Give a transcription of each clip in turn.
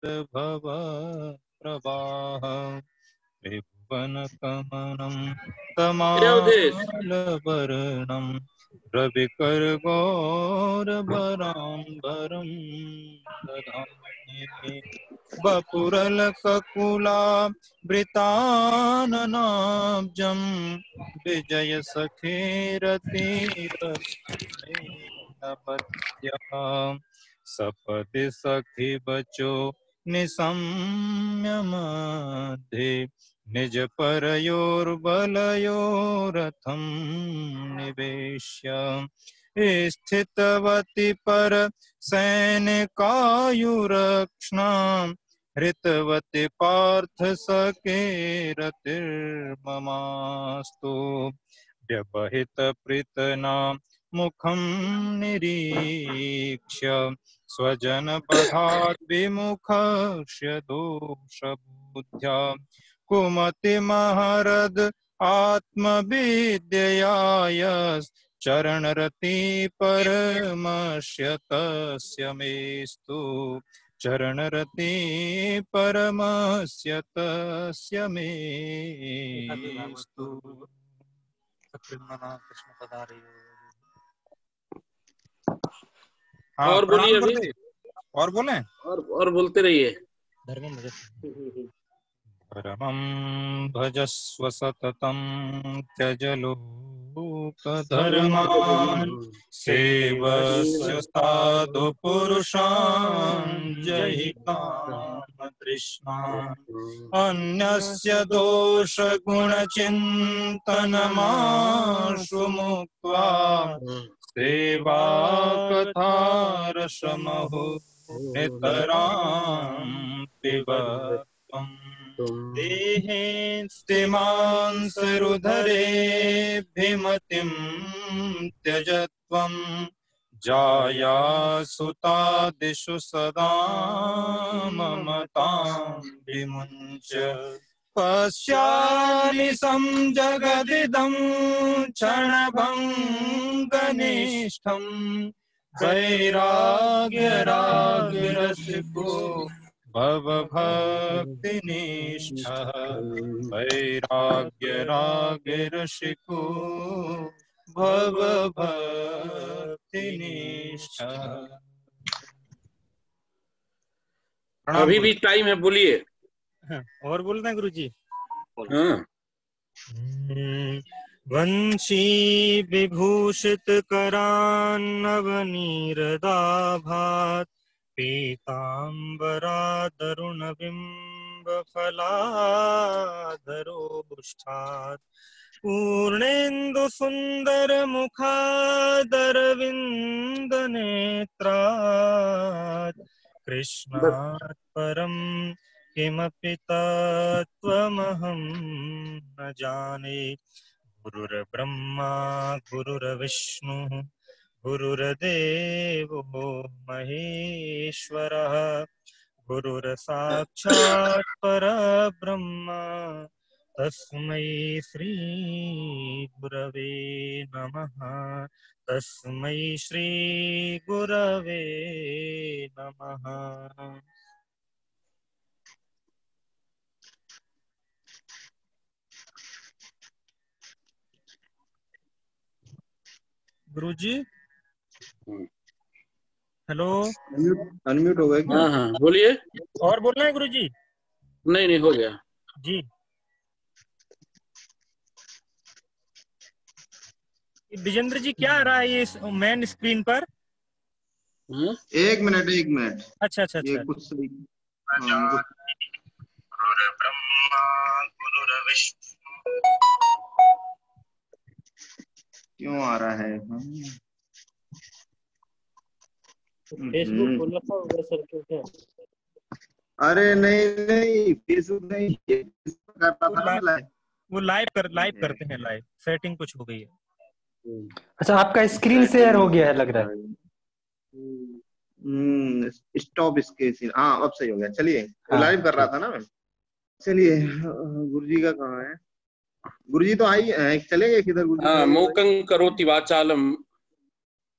भव प्रवाह त्रिभुवनकमनं तमालवर्णं रविकरगौरवराम्बरं दधामि वपुरलककुलावृताननाब्जं विजयसखेरतिरस्मैनपत्यः सपदि सखि बचो निशम्यमध्ये निज परयोर्बलयोरथं निवेश्य स्थितवती पर सैनिकायुरक्ष्णां हृतवती पार्थ सखेरतिर्ममास्तु व्यवहित प्रीतनां मुखं निरीक्ष्य स्वजन बधात् विमुखस्य दोषबुद्ध्या कुमति महरद आत्मविद्ययाय चरणरति परमस्य तस्य मेस्तु चरणरति परमस्य तस्य मेस्तु। कृष्ण पधारे। हाँ, और बोलिए अभी, और बोलें और बोलते रहिए। धर्मं भजस्व सततं त्यज लोकधर्मान् सेवस्य साधु पुरुषान् जहि कामतृष्णान् अन्यस्य दोषगुणचिन्तनमाशु मुक्त्वा सेवा कथारसमहो नितरां पिबत्वम् देहेस्तिमान् सरुधरेभिमतिं त्यजत्वं जाया सुतादिषु सदा ममतां विमुञ्च पश्यानिशं जगदिदं क्षणभङ्गनिष्ठं वैराग्यरागरसिको भवभक्तिनिष्ठः वैराग्यरागरसिको भवभक्तिनिष्ठः। अभी भी टाइम है, बोलिए। और बोलना है गुरुजी। हाँ। वंशी विभूषित करान्नवनीरदाभात् पीताम्बरादरुण बिम्ब फलाधरोष्ठात् पूर्णेन्दु सुंदर मुखादरविन्द नेत्रात् कृष्णात् परं किमपि तत्त्वमहं न जाने। गुरुर्ब्रह्मा गुरुर्विष्णुः गुरुर्देवो महेश्वरः गुरुर्साक्षात् परब्रह्म तस्मै श्री गुरवे नमः। तस्मै श्री गुरवे नमः। गुरुजी हेलो, अनम्यूट हो गया क्या? हाँ हाँ बोलिए। और बोलना है गुरुजी? नहीं नहीं, हो गया जी। विजेंद्र जी क्या आ रहा है ये मेन स्क्रीन पर? एक मिनट एक मिनट। अच्छा अच्छा ये अच्छा। कुछ सही। क्यों आ रहा है? फेसबुक खोल रखा होगा सर, क्यों क्या? अरे नहीं नहीं, फेसबुक नहीं, ये कर रहा था ना लाइव। वो लाइव करते हैं, लाइव सेटिंग कुछ हो गई है। अच्छा, आपका स्क्रीन शेयर हो गया है लग रहा है। स्टॉप इसके सीन। हाँ अब सही हो गया। चलिए, हाँ, लाइव कर रहा था ना मैं। चलिए, गुरुजी का कहाँ है? गुरुजी तो आई चले गए किधर? गुरुजी हाँ, मोकं करोति वाचालम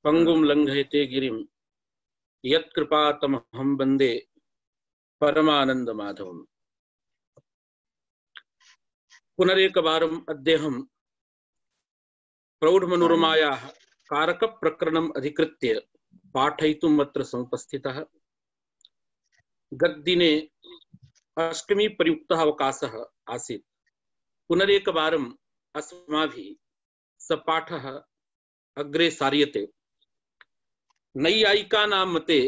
पंगुम लंघयते गिरिम यत्कृपातमहं वंदे परमानंद माधवम्। पुनरेकवारम् अद्यहं प्रौढमनोरमायाः कारकप्रकरणम् अधिकृत्य पाठयितुम् अत्र समुपस्थितः। गतदिने अष्टमी प्रयुक्तः अवकाशः आसीत्। पुनरेकवारम् अस्माभिः स पाठः अग्रे सार्यते। नैयायिकानां मते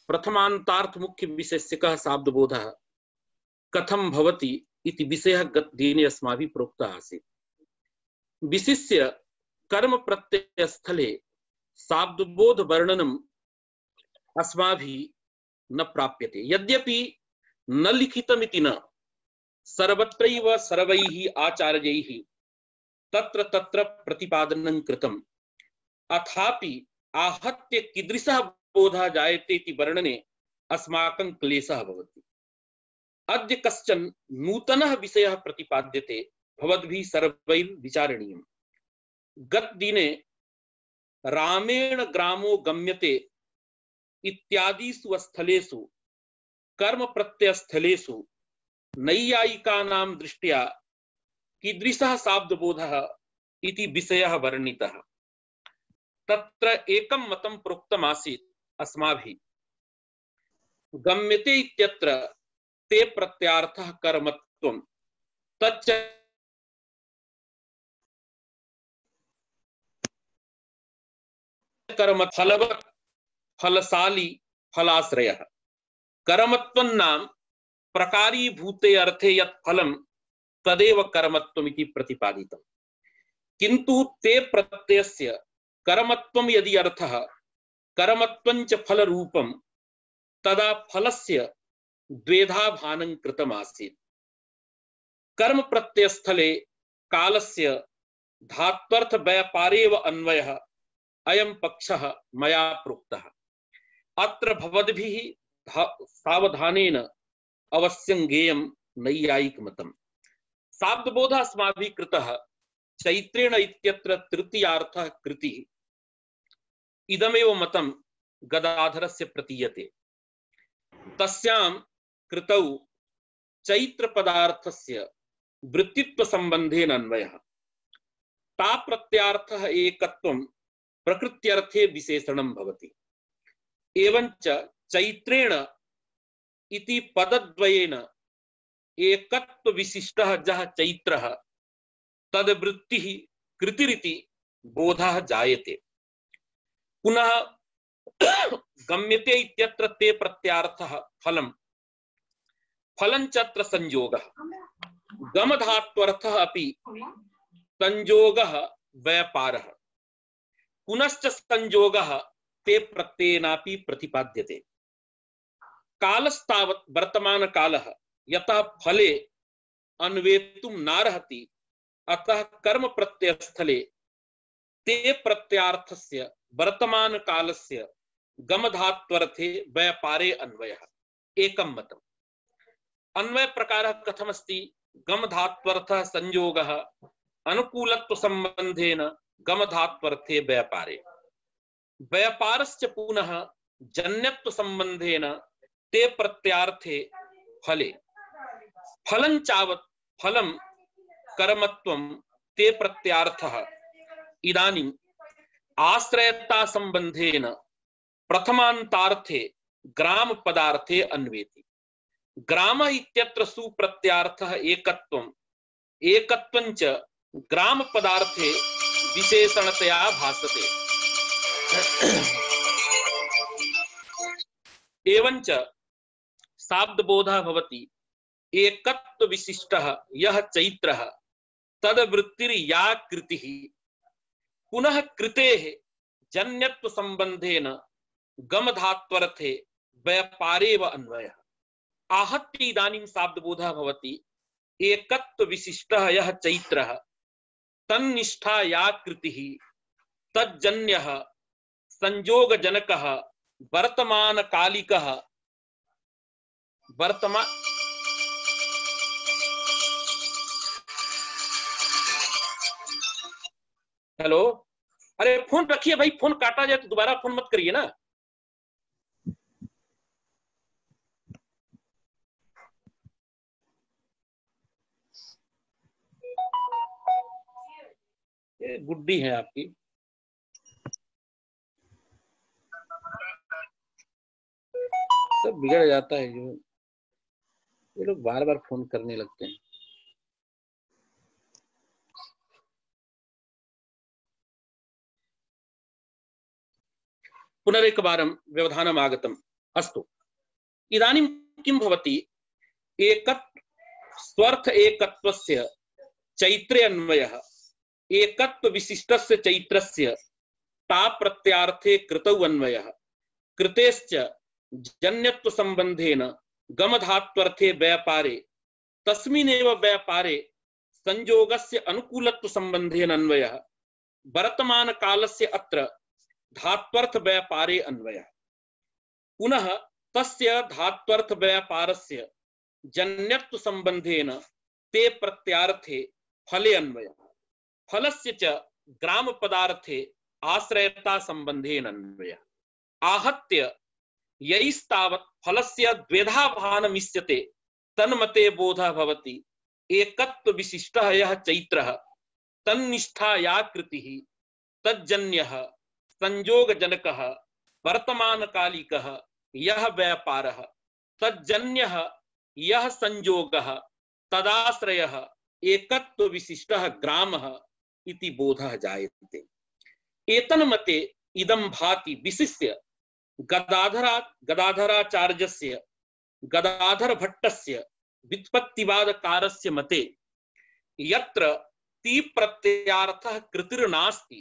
प्रथमान्तार्थ मुख्य विशेषिकः शाब्दबोधः कथं भवति इति विषयः गतदिने अस्माभिः प्रोक्तः आसीत्। विशिष्य कर्म प्रत्यय स्थले शाब्दबोध वर्णनम् अस्माभिः न प्राप्यते। यद्यपि न लिखितमिति न, सर्वत्रैव सर्वैः आचार्यैः तत्र तत्र प्रतिपादनं कृतम्, अथापि आहत्य कीदृशः बोधः जायते इति वर्णने अस्माकं क्लेशः भवति। अद्य कश्चन नूतनः विषयः प्रतिपाद्यते, भवद्भिः सर्वैः विचारणीयम्। गतदिने रामेण ग्रामो गम्यते इत्यादिषु स्थलेषु कर्म प्रत्यय स्थलेषु नैयायिकानां दृष्ट्या कीदृशः शाब्दबोधः इति विषयः वर्णितः। तत्र एकं मतं प्रोक्तमासीत् अस्माभिः। गम्यते इत्यत्र ते प्रत्यार्थः कर्मत्वं, तच्च कर्म फलवत् फलशाली फलाश्रयः। कर्मत्वं नाम प्रकारीभूते अर्थे यत् फलं तदेव कर्मत्वम् इति प्रतिपादितम्। किन्तु ते प्रत्ययस्य कर्मत्वं यदि अर्थः कर्मत्वं च फलरूपं, तदा फलस्य द्वेधा भानं कृतमासीत्। कर्म प्रत्ययस्थले कालस्य धात्वर्थ व्यापारेव अन्वयः अयं पक्षः मया प्रोक्तः। अत्र भवद्भिः सावधानेन अवश्यं ज्ञेयं नैयायिकमतम्। शाब्दबोधः अस्माभिः कृतः चैत्रेण इत्यत्र तृतीयार्थः कृतिः, इदमेव मतं गदाधरस्य प्रतीयते। तस्यां कृतौ चैत्र पदार्थस्य वृत्तित्व संबंधेन अन्वयः। ता प्रत्यार्थः एकत्वं प्रकृत्यर्थे विशेषणं भवति। एवंच चैत्रेण इति पदद्वयेन एकत्व विशिष्टः जः चैत्रः तद्वृत्तिः कृतिरिति बोधः जायते। पुनः गम्यते इत्यत्र ते प्रत्यार्थः फलं, फलं च अत्र संयोगः। गम धात्वर्थः अपि संयोगः व्यापारः, पुनश्च संयोगः ते प्रत्ययेनापि प्रतिपाद्यते। कालस्तावत् वर्तमान कालः यतः फले अन्वेतुं नार्हति, अतः कर्म प्रत्यय स्थले ते प्रत्यार्थस्य वर्तमान कालस्य गमधात्वर्थे व्यापारे अन्वयः। एकं मतम्। अन्वय प्रकारः कथमस्ति? गमधात्वर्थः संयोगः अनुकूलत्व संबंधेन गमधात्वर्थे व्यापारे, व्यापारश्च पुनः जन्यत्व संबंधेन ते प्रत्यार्थे फले, फलं चावत् फलं कर्मत्वं ते प्रत्यार्थः इदानीं आश्रयता संबंधेन प्रथमान्तार्थे ग्राम पदार्थे अन्वेति। ग्राम इत्यत्र सुप्रत्यार्थः एकत्वं, एकत्वं च ग्राम पदार्थे विशेषणतया भासते। एवंच शाब्दबोधः भवति एकत्व विशिष्टः यः चैत्रः तद्वृत्तिर्या कृतिः, पुनः कृतेः जन्यत्व संबंधेन गमधात्वर्थे व्यापारेव अन्वयः। आहत्य इदानीं शाब्दबोधः भवति एकत्व विशिष्टः यः चैत्रः तन्निष्ठा या कृतिः तज्जन्यः संयोगजनकः वर्तमान कालिकः वर्तमान हेलो, अरे फोन रखिए भाई, फोन काटा जाए तो दोबारा फोन मत करिए ना। गुड्डी है आपकी। सब बिगड़ जाता है, जो ये लोग बार बार फोन करने लगते हैं। पुनरेकवारं व्यवधानम् आगतम्। अस्तु, इदानीं किं भवति, स्वर्थ एकत्वस्य चैत्रे अन्वयः एकत्व विशिष्टस्य चैत्रस्य ता प्रत्यार्थे कृतौ अन्वयः कृतेश्च जन्यत्व संबंधेन गमधात्वर्थे व्यापारे तस्मिन्नेव व्यापारे संयोगस्य अनुकूलत्व संबंधेन अन्वयः वर्तमान कालस्य अत्र धात्वर्थ व्यापारे अन्वयः पुनः तस्य धात्वर्थ व्यापारस्य जन्यत्व संबंधेन ते प्रत्यार्थे फले अन्वयः फलस्य च ग्राम पदार्थे आश्रयता संबंधेन अन्वयः आहत्य यैस्तावत् फलस्य द्वेधा भानमिष्यते तन्मते बोधः भवति एकत्व विशिष्टः यः चैत्रः तन्निष्ठा या कृतिः तज्जन्यः संयोगजनकः वर्तमानकालिकः यः व्यापारः तज्जन्यः यः संयोगः तदाश्रयः एकत्व विशिष्टः ग्रामः इति बोधः जायते। एतन्मते इदं भाति विशिष्य गदाधराचार्यस्य गदाधर भट्टस्य व्युत्पत्तिवादकारस्य मते यत्र ती प्रत्ययार्थः कृतिर्नास्ति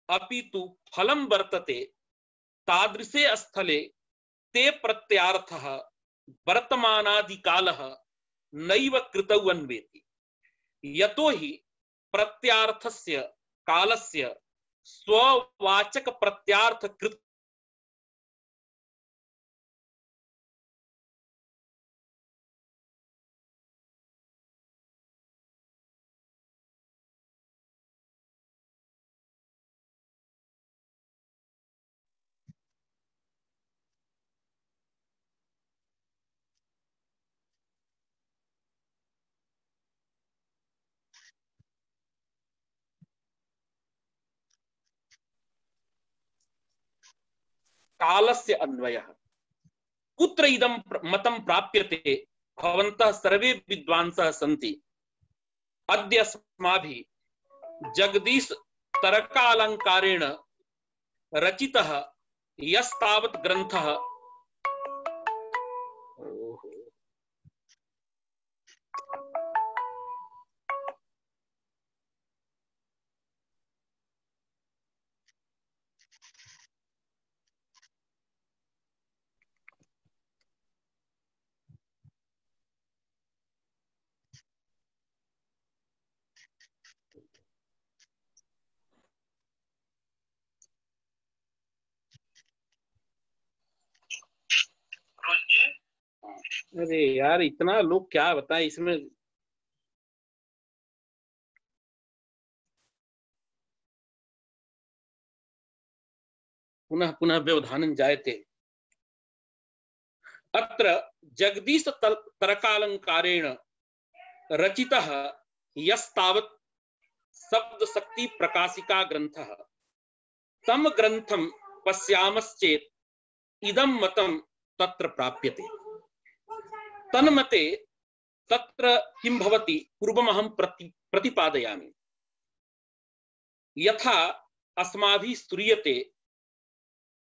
अपितु फलं वर्तते तादृशे स्थले ते प्रत्ययार्थः वर्तमानादिकालः नैव कृतौ अन्वेति यतो हि प्रत्यार्थस्य कालस्य स्ववाचक प्रत्यार्थ कृत कालस्य अन्वयः कुत्र इदं मतं प्राप्यते भवन्तः सर्वे विद्वांसः सन्ति। अद्य अस्माभिः जगदीश तरकालंकारेण रचितः यस्तावत् ग्रन्थः अरे यार इतना लोग क्या बताएं इसमें। पुनः पुनः व्यवधानं जायते। अत्र जगदीश तरकालंकारेण रचितः यस्तावत् शब्द शक्ति प्रकाशिका ग्रंथः तम ग्रंथं पश्यामश्चेत् इदं मतं तत्र प्राप्यते। तन्मते तत्र किं भवति पूर्वमहं प्रतिपादयामि। यथा अस्माभिः श्रूयते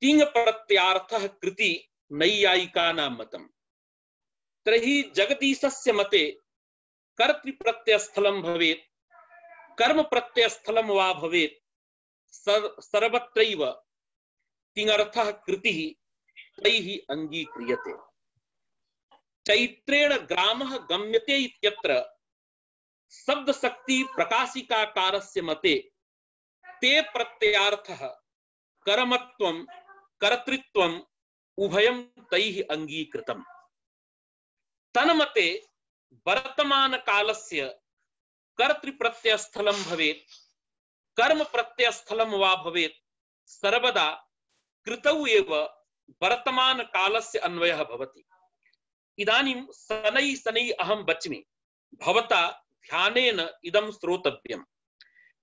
तिङ् प्रत्यार्थः कृति नैयायिकानां मतं, तर्हि जगदीशस्य मते कर्तृप्रत्ययस्थलं भवेत् कर्म प्रत्ययस्थलं वा भवेत् सर्वत्रैव तिङर्थः कृतिः तैः अंगीक्रियते। चैत्रेण ग्रामः गम्यते इत्यत्र शब्द शक्ति प्रकाशिकाकारस्य मते ते प्रत्ययार्थः कर्मत्वं कर्तृत्वं उभयं तैः अंगीकृतम्। तन्मते वर्तमान कालस्य कर्तृप्रत्ययस्थलं भवेत् कर्म प्रत्ययस्थलं वा भवेत् सर्वदा कृतौ एव वर्तमान कालस्य अन्वयः भवति। इदानीं शनैः अहं वच्मि, भवता ध्यानेन इदं श्रोतव्यम्।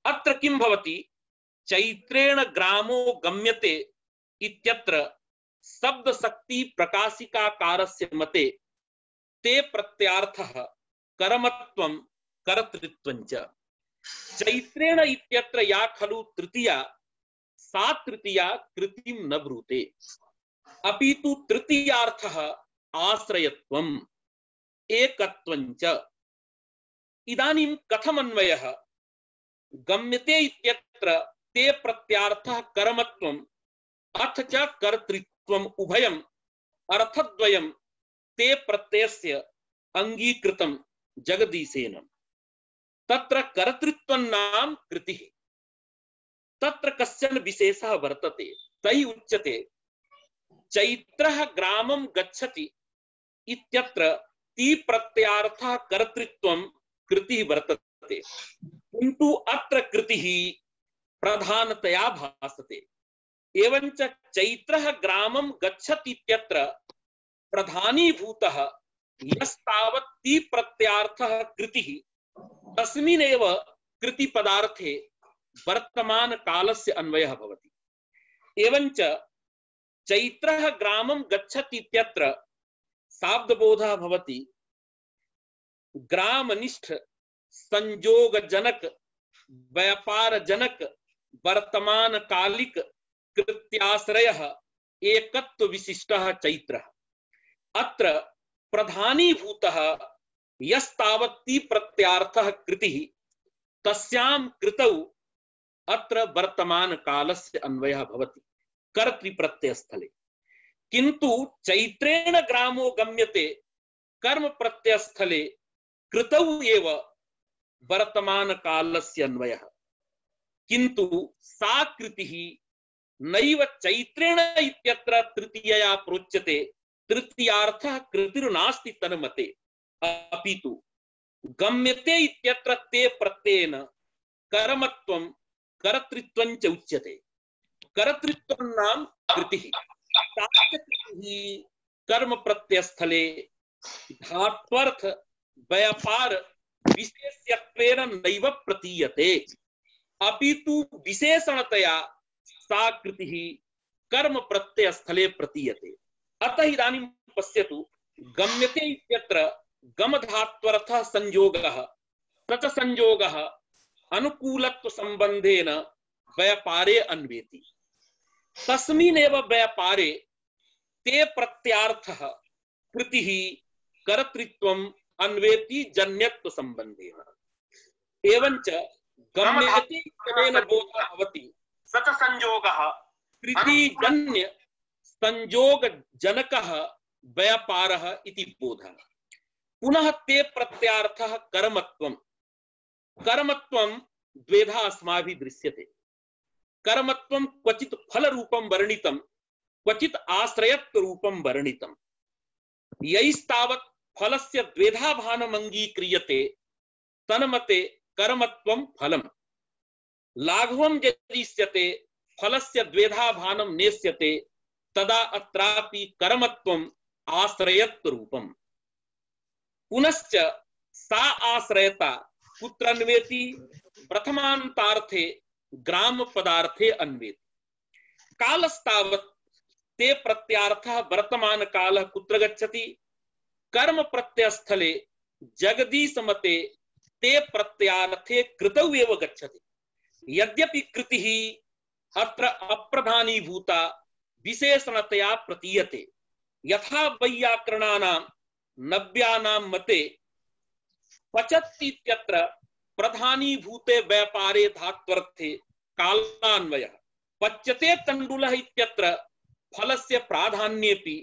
अत्र किं भवति, चैत्रेण ग्रामो गम्यते इत्यत्र शब्द शक्ति प्रकाशिकाकारस्य मते ते प्रत्यार्थः कर्मत्वं कर्तृत्वं च। चैत्रेण इत्यत्र या खलु तृतीया सा तृतीया कृतिं न ब्रूते, अपितु तृतीयार्थः आश्रयत्वम् एकत्वं च। इदानीं कथम् अन्वयः, गम्यते इत्यत्र ते प्रत्यार्थः कर्मत्वम् अथ च कर्तृत्वम् उभयम् अर्थद्वयम् ते प्रत्ययस्य अंगीकृतं जगदीशेन। तत्र कर्तृत्वं नाम कृतिः, तत्र कश्चन विशेषः वर्तते, तैः उच्यते चैत्रः ग्रामं गच्छति इत्यत्र ती प्रत्यार्थः कर्तृत्वं कृतिः वर्तते, किन्तु अत्र कृतिः प्रधानतया भासते। एवञ्च चैत्रः ग्रामं गच्छति इत्यत्र प्रधानीभूतः यस्तावत् ती प्रत्यार्थः कृतिः तस्मिन्नेव कृति पदार्थे वर्तमान कालस्य अन्वयः भवति। एवञ्च चैत्रः ग्रामं गच्छति इत्यत्र शाब्दबोधः भवति ग्रामनिष्ठ संयोगजनक व्यापारजनक वर्तमान कालिक कृत्याश्रयः एकत्व विशिष्टः चैत्रः। अत्र प्रधानीभूतः यस्तावत्ति प्रत्यार्थः कृतिः तस्यां कृतौ अत्र वर्तमान कालस्य अन्वयः भवति कर्तृप्रत्ययस्थले। किन्तु चैत्रेण ग्रामो गम्यते कर्म प्रत्ययस्थले कृतौ एव वर्तमान कालस्य अन्वयः, किन्तु सा कृतिः नैव चैत्रेण इत्यत्र तृतीयया प्रोच्यते, तृतीयार्थः कृतिर्नास्ति तन्मते, अपितु गम्यते इत्यत्र ते प्रत्ययेन कर्मत्वं कर्तृत्वं च उच्यते। कर्तृत्वं नाम कृतिः, सा कृतिः कर्म प्रत्ययस्थले धात्वर्थ व्यापार विशेष्यत्वेन नैव प्रतीयते, अपितु विशेषणतया सा कृतिः कर्म प्रत्ययस्थले प्रतीयते। अतः इदानीं पश्यतु, गम्यते इत्यत्र गम धात्वर्थः संयोगः, स च संयोगः अनुकूलत्व संबंधेन व्यापारे अन्वेति। तस्मिन्नेव व्यापारे ते प्रत्यार्थः कृतिः कर्तृत्वम् अन्वेति जन्यत्व संबंधेन। एवञ्च गम्यते इत्यनेन बोधः भवति स च संयोगः कृतिजन्य संयोगजनकः व्यापारः इति बोधः। पुनः ते प्रत्यार्थः कर्मत्वम्। कर्मत्वं द्वेधा अस्माभिः दृश्यते। कर्मत्वं क्वचित् फल रूपं वर्णितं, क्वचित् आश्रयत्व रूपं वर्णितं। यैस्तावत् फलस्य द्वेधा भानम् अंगीक्रियते तन्मते कर्मत्वं फलम्। लाघवं यदिष्यते फलस्य द्वेधा भानम् नेष्यते तदा अत्रापि कर्मत्वम् आश्रयत्व रूपम्। पुनश्च सा आश्रयता कुत्र अन्वेति, प्रथमान्तार्थे ग्राम पदार्थे अन्वेति। कालस्तावत् ते प्रत्यार्थः वर्तमान कालः कुत्र गच्छति, कर्म प्रत्ययस्थले जगदीशमते ते प्रत्यार्थे कृतौ एव गच्छति। यद्यपि कृतिः अत्र अप्रधानीभूता विशेषणतया प्रतीयते, यथा वैयाकरणानां नव्यानां मते पचति इत्यत्र प्रधानीभूते व्यापारे धात्वर्थे कालान्वयः, पच्यते तण्डुलः इत्यत्र फलस्य प्राधान्येपि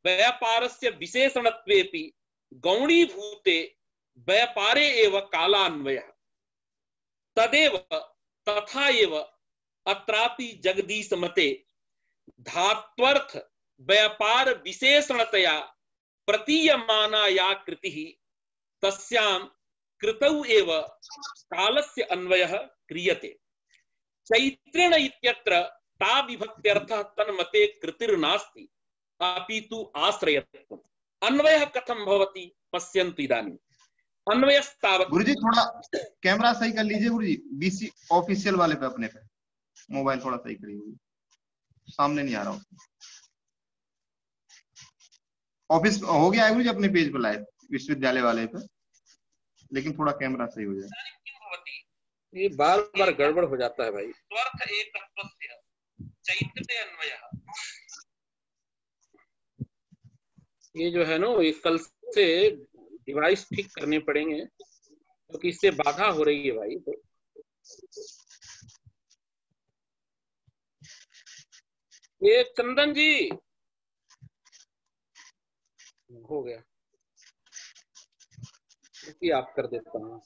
व्यापारस्य विशेषणत्वेपि गौणीभूते व्यापारे एव कालान्वयः। तदेव तथा एव अत्रापि जगदीशमते धात्वर्थ व्यापार विशेषणतया प्रतीयमाना या कृतिः तस्यां कृतौ एव कालस्य अन्वयः क्रियते। चैत्रेण इत्यत्र ता विभक्त्यर्थः तन्मते कृतिर्नास्ति, अपितु आश्रयत्वम्। अन्वयः कथं भवति पश्यन्तु इदानीं। अन्वयस्तावत्। गुरुजी थोड़ा कैमरा सही कर लीजिए गुरुजी, बीसी ऑफिशियल वाले पे, अपने पे मोबाइल थोड़ा सही करिए गुरुजी, सामने नहीं आ रहा उसमें। ऑफिस हो गया है गुरुजी अपने पेज पे लाइव, विश्वविद्यालय वाले पे, लेकिन थोड़ा कैमरा सही हो जाए। ये बार बार गड़बड़ हो जाता है भाई। स्वर्थ एकत्वस्य चैत्य अन्वयः। ये जो है ना, ये कल से डिवाइस ठीक करने पड़ेंगे क्योंकि इससे बाधा हो रही है भाई। तो ये चंदन जी हो गया, इसकी आप कर देता हूँ।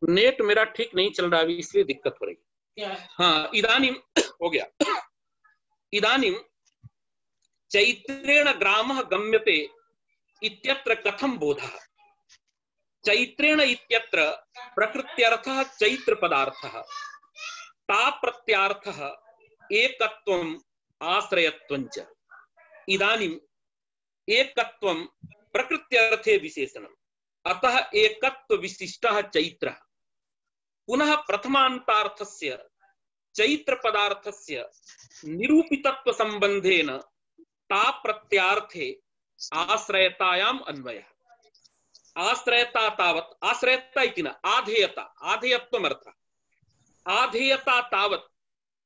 नेट मेरा ठीक नहीं चल रहा अभी, इसलिए दिक्कत हो रही है। हाँ, इदानीम हो गया। इदानीम चैत्रेण ग्रामः गम्यते इत्यत्र कथं बोधः। चैत्रेण इत्यत्र प्रकृत्यर्थः चैत्र पदार्थः, ताप्रत्यार्थः एकत्वम् आश्रयत्वं च। इदानीम एकत्वं प्रकृत्यर्थे विशेषणम्, अतः एकत्व विशिष्टः चैत्रः। पुनः प्रथमान्तार्थस्य चैत्र पदार्थस्य निरूपितत्व संबंधेन ताप्रत्यार्थे आश्रयतायाम अन्वयः। आश्रयता तावत्, आश्रयता इति न, आधेयता, आधेयत्वमर्थः। आधेयता तावत्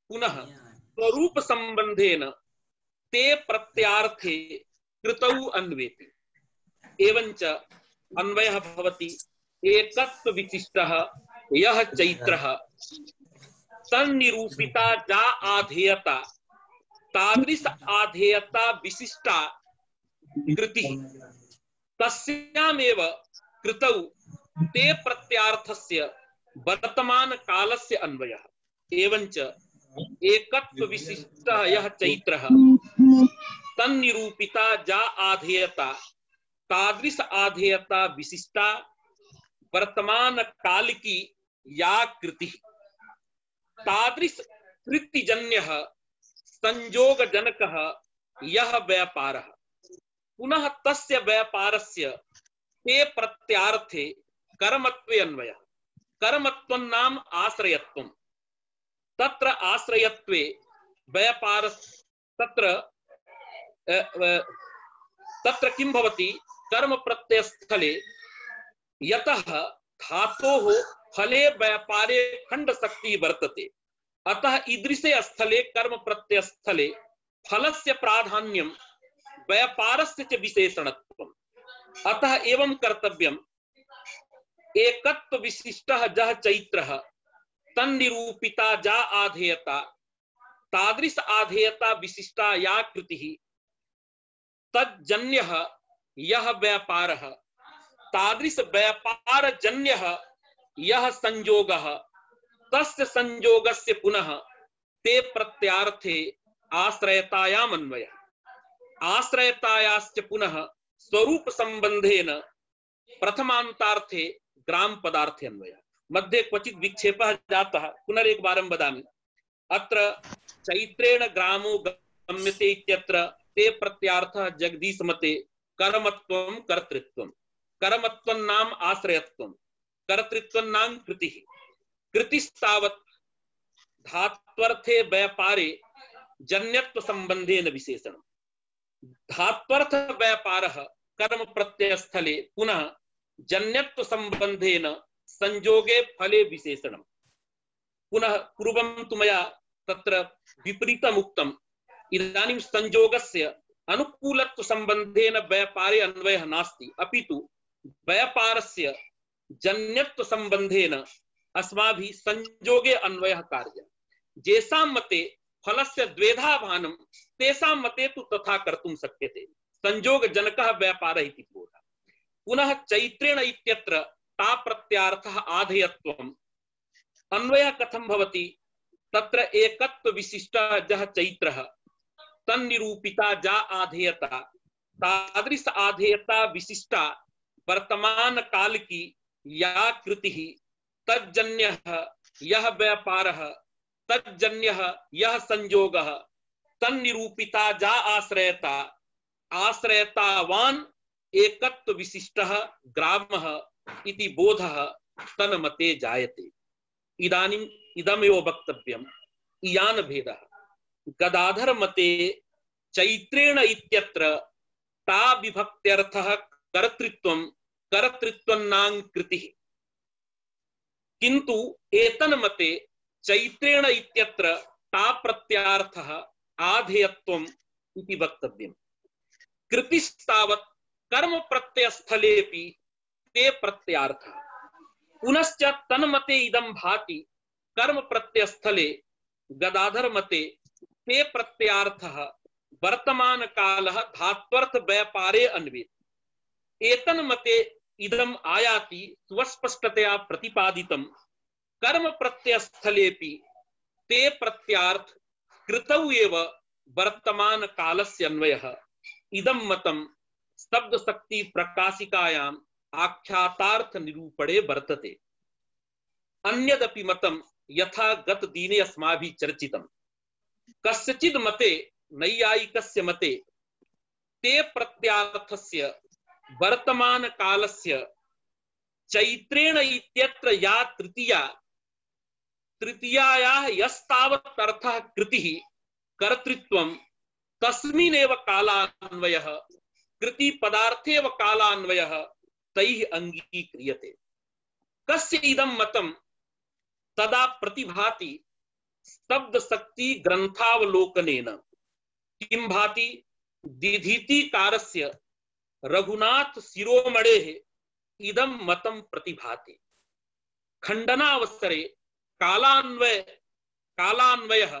पुनः स्वरूप संबंधेन ते प्रत्यार्थे कृतौ अन्वेति। एवञ्च अन्वयः भवति एकत्व विशिष्टः यः चैत्रः तन्निरूपिता जा आधेयता तादृश आधेयता विशिष्टा कृतिः तस्यामेव कृतौ ते प्रत्यार्थस्य वर्तमान कालस्य अन्वयः। एवञ्च एकत्व विशिष्टः यः चैत्रः तन्निरूपिता जा आधेयता तादृश आधेयता विशिष्टा वर्तमान काल की या कृति तादृश कृतिजन्यः संयोग जनकः यह व्यापारः। पुनः तस्य व्यापारस्य ते प्रत्यार्थे कर्मत्वे अन्वयः। कर्मत्वं नाम आश्रयत्वम्। तत्र आश्रयत्वे व्यापार तत्र किं भवति, कर्म प्रत्ययस्थले यतः धातोः फले व्यापारे खंड शक्ति वर्तते, अतः ईदृशे स्थले कर्म प्रत्ययस्थले फलस्य प्राधान्यं व्यापारस्य च विशेषणत्वम्। अतः एवं कर्तव्यम् एकत्व विशिष्टः जः चैत्रः तन्निरूपिता जा आधेयता तादृश आधेयता विशिष्टा या कृतिः तज्जन्यः यः व्यापारः तादृश व्यापार जन्यः यः संयोगः तस्य संयोगस्य पुनः ते प्रत्यार्थे आश्रयतायाम अन्वयः। आश्रयतायाश्च पुनः स्वरूप संबंधेन प्रथमान्तार्थे ग्राम पदार्थे अन्वयः। मध्ये क्वचित विक्षेपः जातः, पुनरेकवारं वदामि। अत्र चैत्रेण ग्रामो गम्यते इत्यत्र ते प्रत्यार्थः जगदीश मते कर्मत्वं कर्तृत्वं। कर्मत्वं नाम आश्रयत्वं, कर्तृत्वं नाम कृतिः। कृतिस्तावत् धात्वर्थे व्यापारे जन्यत्व संबंधेन विशेषणम्। धात्वर्थ व्यापारः कर्म प्रत्यय स्थले पुनः जन्यत्व संबंधेन संयोगे फले विशेषणम्। पुनः पूर्वं तु मया तत्र विपरीतम् उक्तम्। इदानीं संयोगस्य अनुकूलत्व संबंधेन व्यापारे अन्वयः नास्ति, अपितु व्यापारस्य जन्यत्व संबंधेन अस्माभिः संयोगे अन्वयः कार्यः। जेषां मते फलस्य द्वेधा भानं तेषां मते तु तथा कर्तुं शक्यते। संयोग जनकः व्यापारः इति बोधः। पुनः चैत्रेण इत्यत्र ता प्रत्यार्थः आधेयत्वम्। अन्वयः कथं भवति, तत्र एकत्व विशिष्टः जः चैत्रः तन्निरूपिता जा आधेयता तादृश आधेयता विशिष्टा वर्तमान काल की या कृतिः तज्जन्यः यह व्यापारः तज्जन्यः यह संयोगः तन्निरूपिता जा आश्रयता आश्रयतावान् एकत्व विशिष्टः ग्रामः इति बोधः तन्मते जायते। इदानीम् इदमेव वक्तव्यम्। इयान भेदः गदाधर मते चैत्रेण इत्यत्र ता विभक्त्यर्थः कर्तृत्वं कर्तृत्वन्नां कृतिः, किन्तु एतन मते चैत्रेण इत्यत्र ता प्रत्यार्थः आधेयत्वम् इति वक्तव्यम्। कृतिस्तावत् कर्म प्रत्ययस्थलेपि ते प्रत्यार्थः। पुनश्च तन्मते इदं भाति कर्म प्रत्ययस्थले गदाधर मते ते प्रत्यार्थः वर्तमान कालः धात्वर्थ व्यापारे अन्वेति। एतन मते इदम् आयाति स्वस्पष्टतया प्रतिपादितं कर्म प्रत्ययस्थलेपि ते प्रत्यार्थ कृतौ एव वर्तमान कालस्य अन्वयः। इदं मतं शब्द शक्ति प्रकाशिकायाम् आख्यातार्थ निरूपणे वर्तते। अन्यदपि मतं यथा गत दिने अस्माभिः चर्चितं। कस्यचिद् मते नैयायिकस्य मते ते प्रत्यार्थस्य वर्तमान कालस्य चैत्रेण इत्यत्र या तृतीयायाः यस्तावत् अर्थः कृतिः कर्तृत्वं तस्मिन्नेव कालान्वयः कृति पदार्थेव कालान्वयः तैः अंगीक्रियते। कस्य इदं मतं तदा प्रतिभाति शब्द शक्ति ग्रंथावलोकनेन। किं भाति? दिधीतिकारस्य रघुनाथ शिरोमणेः इदं मतं प्रतिभाति। खंडनावसरे कालान्वयः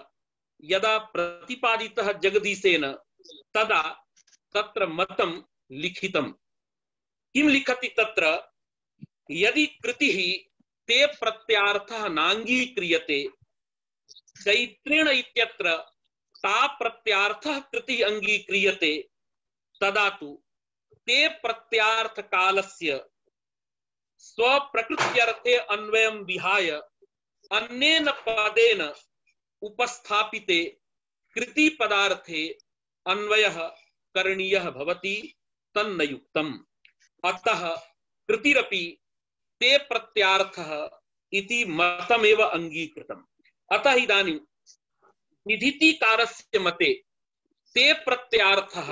यदा प्रतिपादितः जगदीशेन तदा तत्र मतं लिखितम्। किं लिखति तत्र? यदि कृतिः ते प्रत्यार्थः नांगीक्रियते चैत्रेण इत्यत्र ता प्रत्यार्थः कृतिः अंगीक्रियते तदा तु ते प्रत्यार्थ कालस्य स्वप्रकृत्यर्थे अन्वयं विहाय अन्येन पदेन उपस्थापिते कृति पदार्थे अन्वयः करणीयः भवति तन्न युक्तम्। अतः कृतिरपि ते प्रत्यार्थः इति मतमेव अंगीकृतम्। अतः इदानीं निधितिकारस्य मते ते प्रत्यार्थः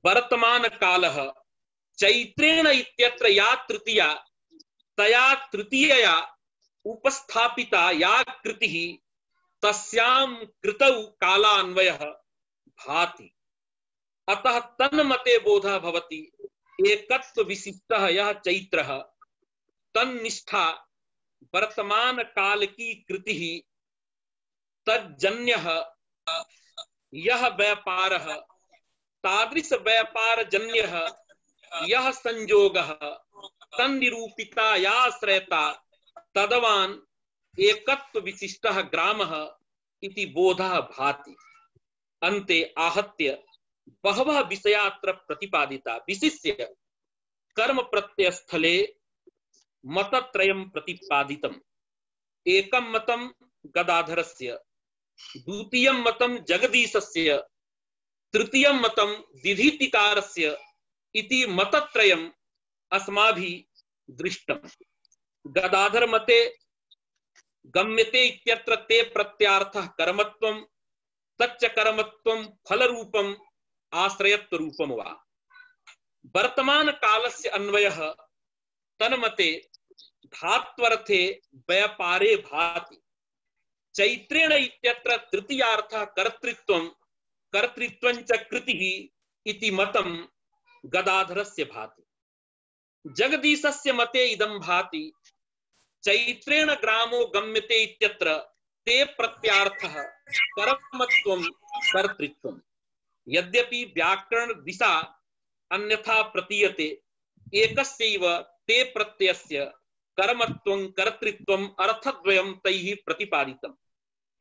वर्तमान कालः चैत्रेण इत्यत्र या तृतीया तया तृतीयया उपस्थापिता या कृतिः तस्यां कृतौ कालान्वयः भाति। अतः तन्मते बोधः भवति एकत्व विशिष्टः यः चैत्रः तन्निष्ठा वर्तमान काल की कृतिः तज्जन्यः यः व्यापारः तादृश व्यापार जन्यः यः संयोगः तन्निरूपिता याश्रयता तदवान् एकत्व विशिष्टः ग्रामः इति बोधः भाति। अन्ते आहत्य बहवः विषयात्र प्रतिपादिता। विशिष्य कर्म प्रत्यय स्थले मतत्रयं प्रतिपादितम्। एकं मतं गदाधरस्य, द्वितीयं मतं जगदीशस्य, तृतीयं मतं दिधीतिकारस्य इति मतत्रयम् अस्माभिः दृष्टम्। गदाधर मते गम्यते इत्यत्र ते प्रत्यार्थः कर्मत्वं तच्च कर्मत्वं फलरूपम् आश्रयत्वरूपं वा। वर्तमान कालस्य अन्वयः तन्मते धात्वर्थे व्यापारे भाति। चैत्रेण इत्यत्र तृतीयार्थः कर्तृत्वं कर्तृत्वं च कृतिः इति मतं गदाधरस्य भाति। जगदीशस्य मते इदं भाति चैत्रेण ग्रामो गम्यते इत्यत्र ते प्रत्यार्थः कर्मत्वं कर्तृत्वम्। यद्यपि व्याकरण दिशा अन्यथा प्रतीयते एकस्यैव ते प्रत्ययस्य कर्मत्वं कर्तृत्वम् अर्थद्वयं तैः प्रतिपादितम्,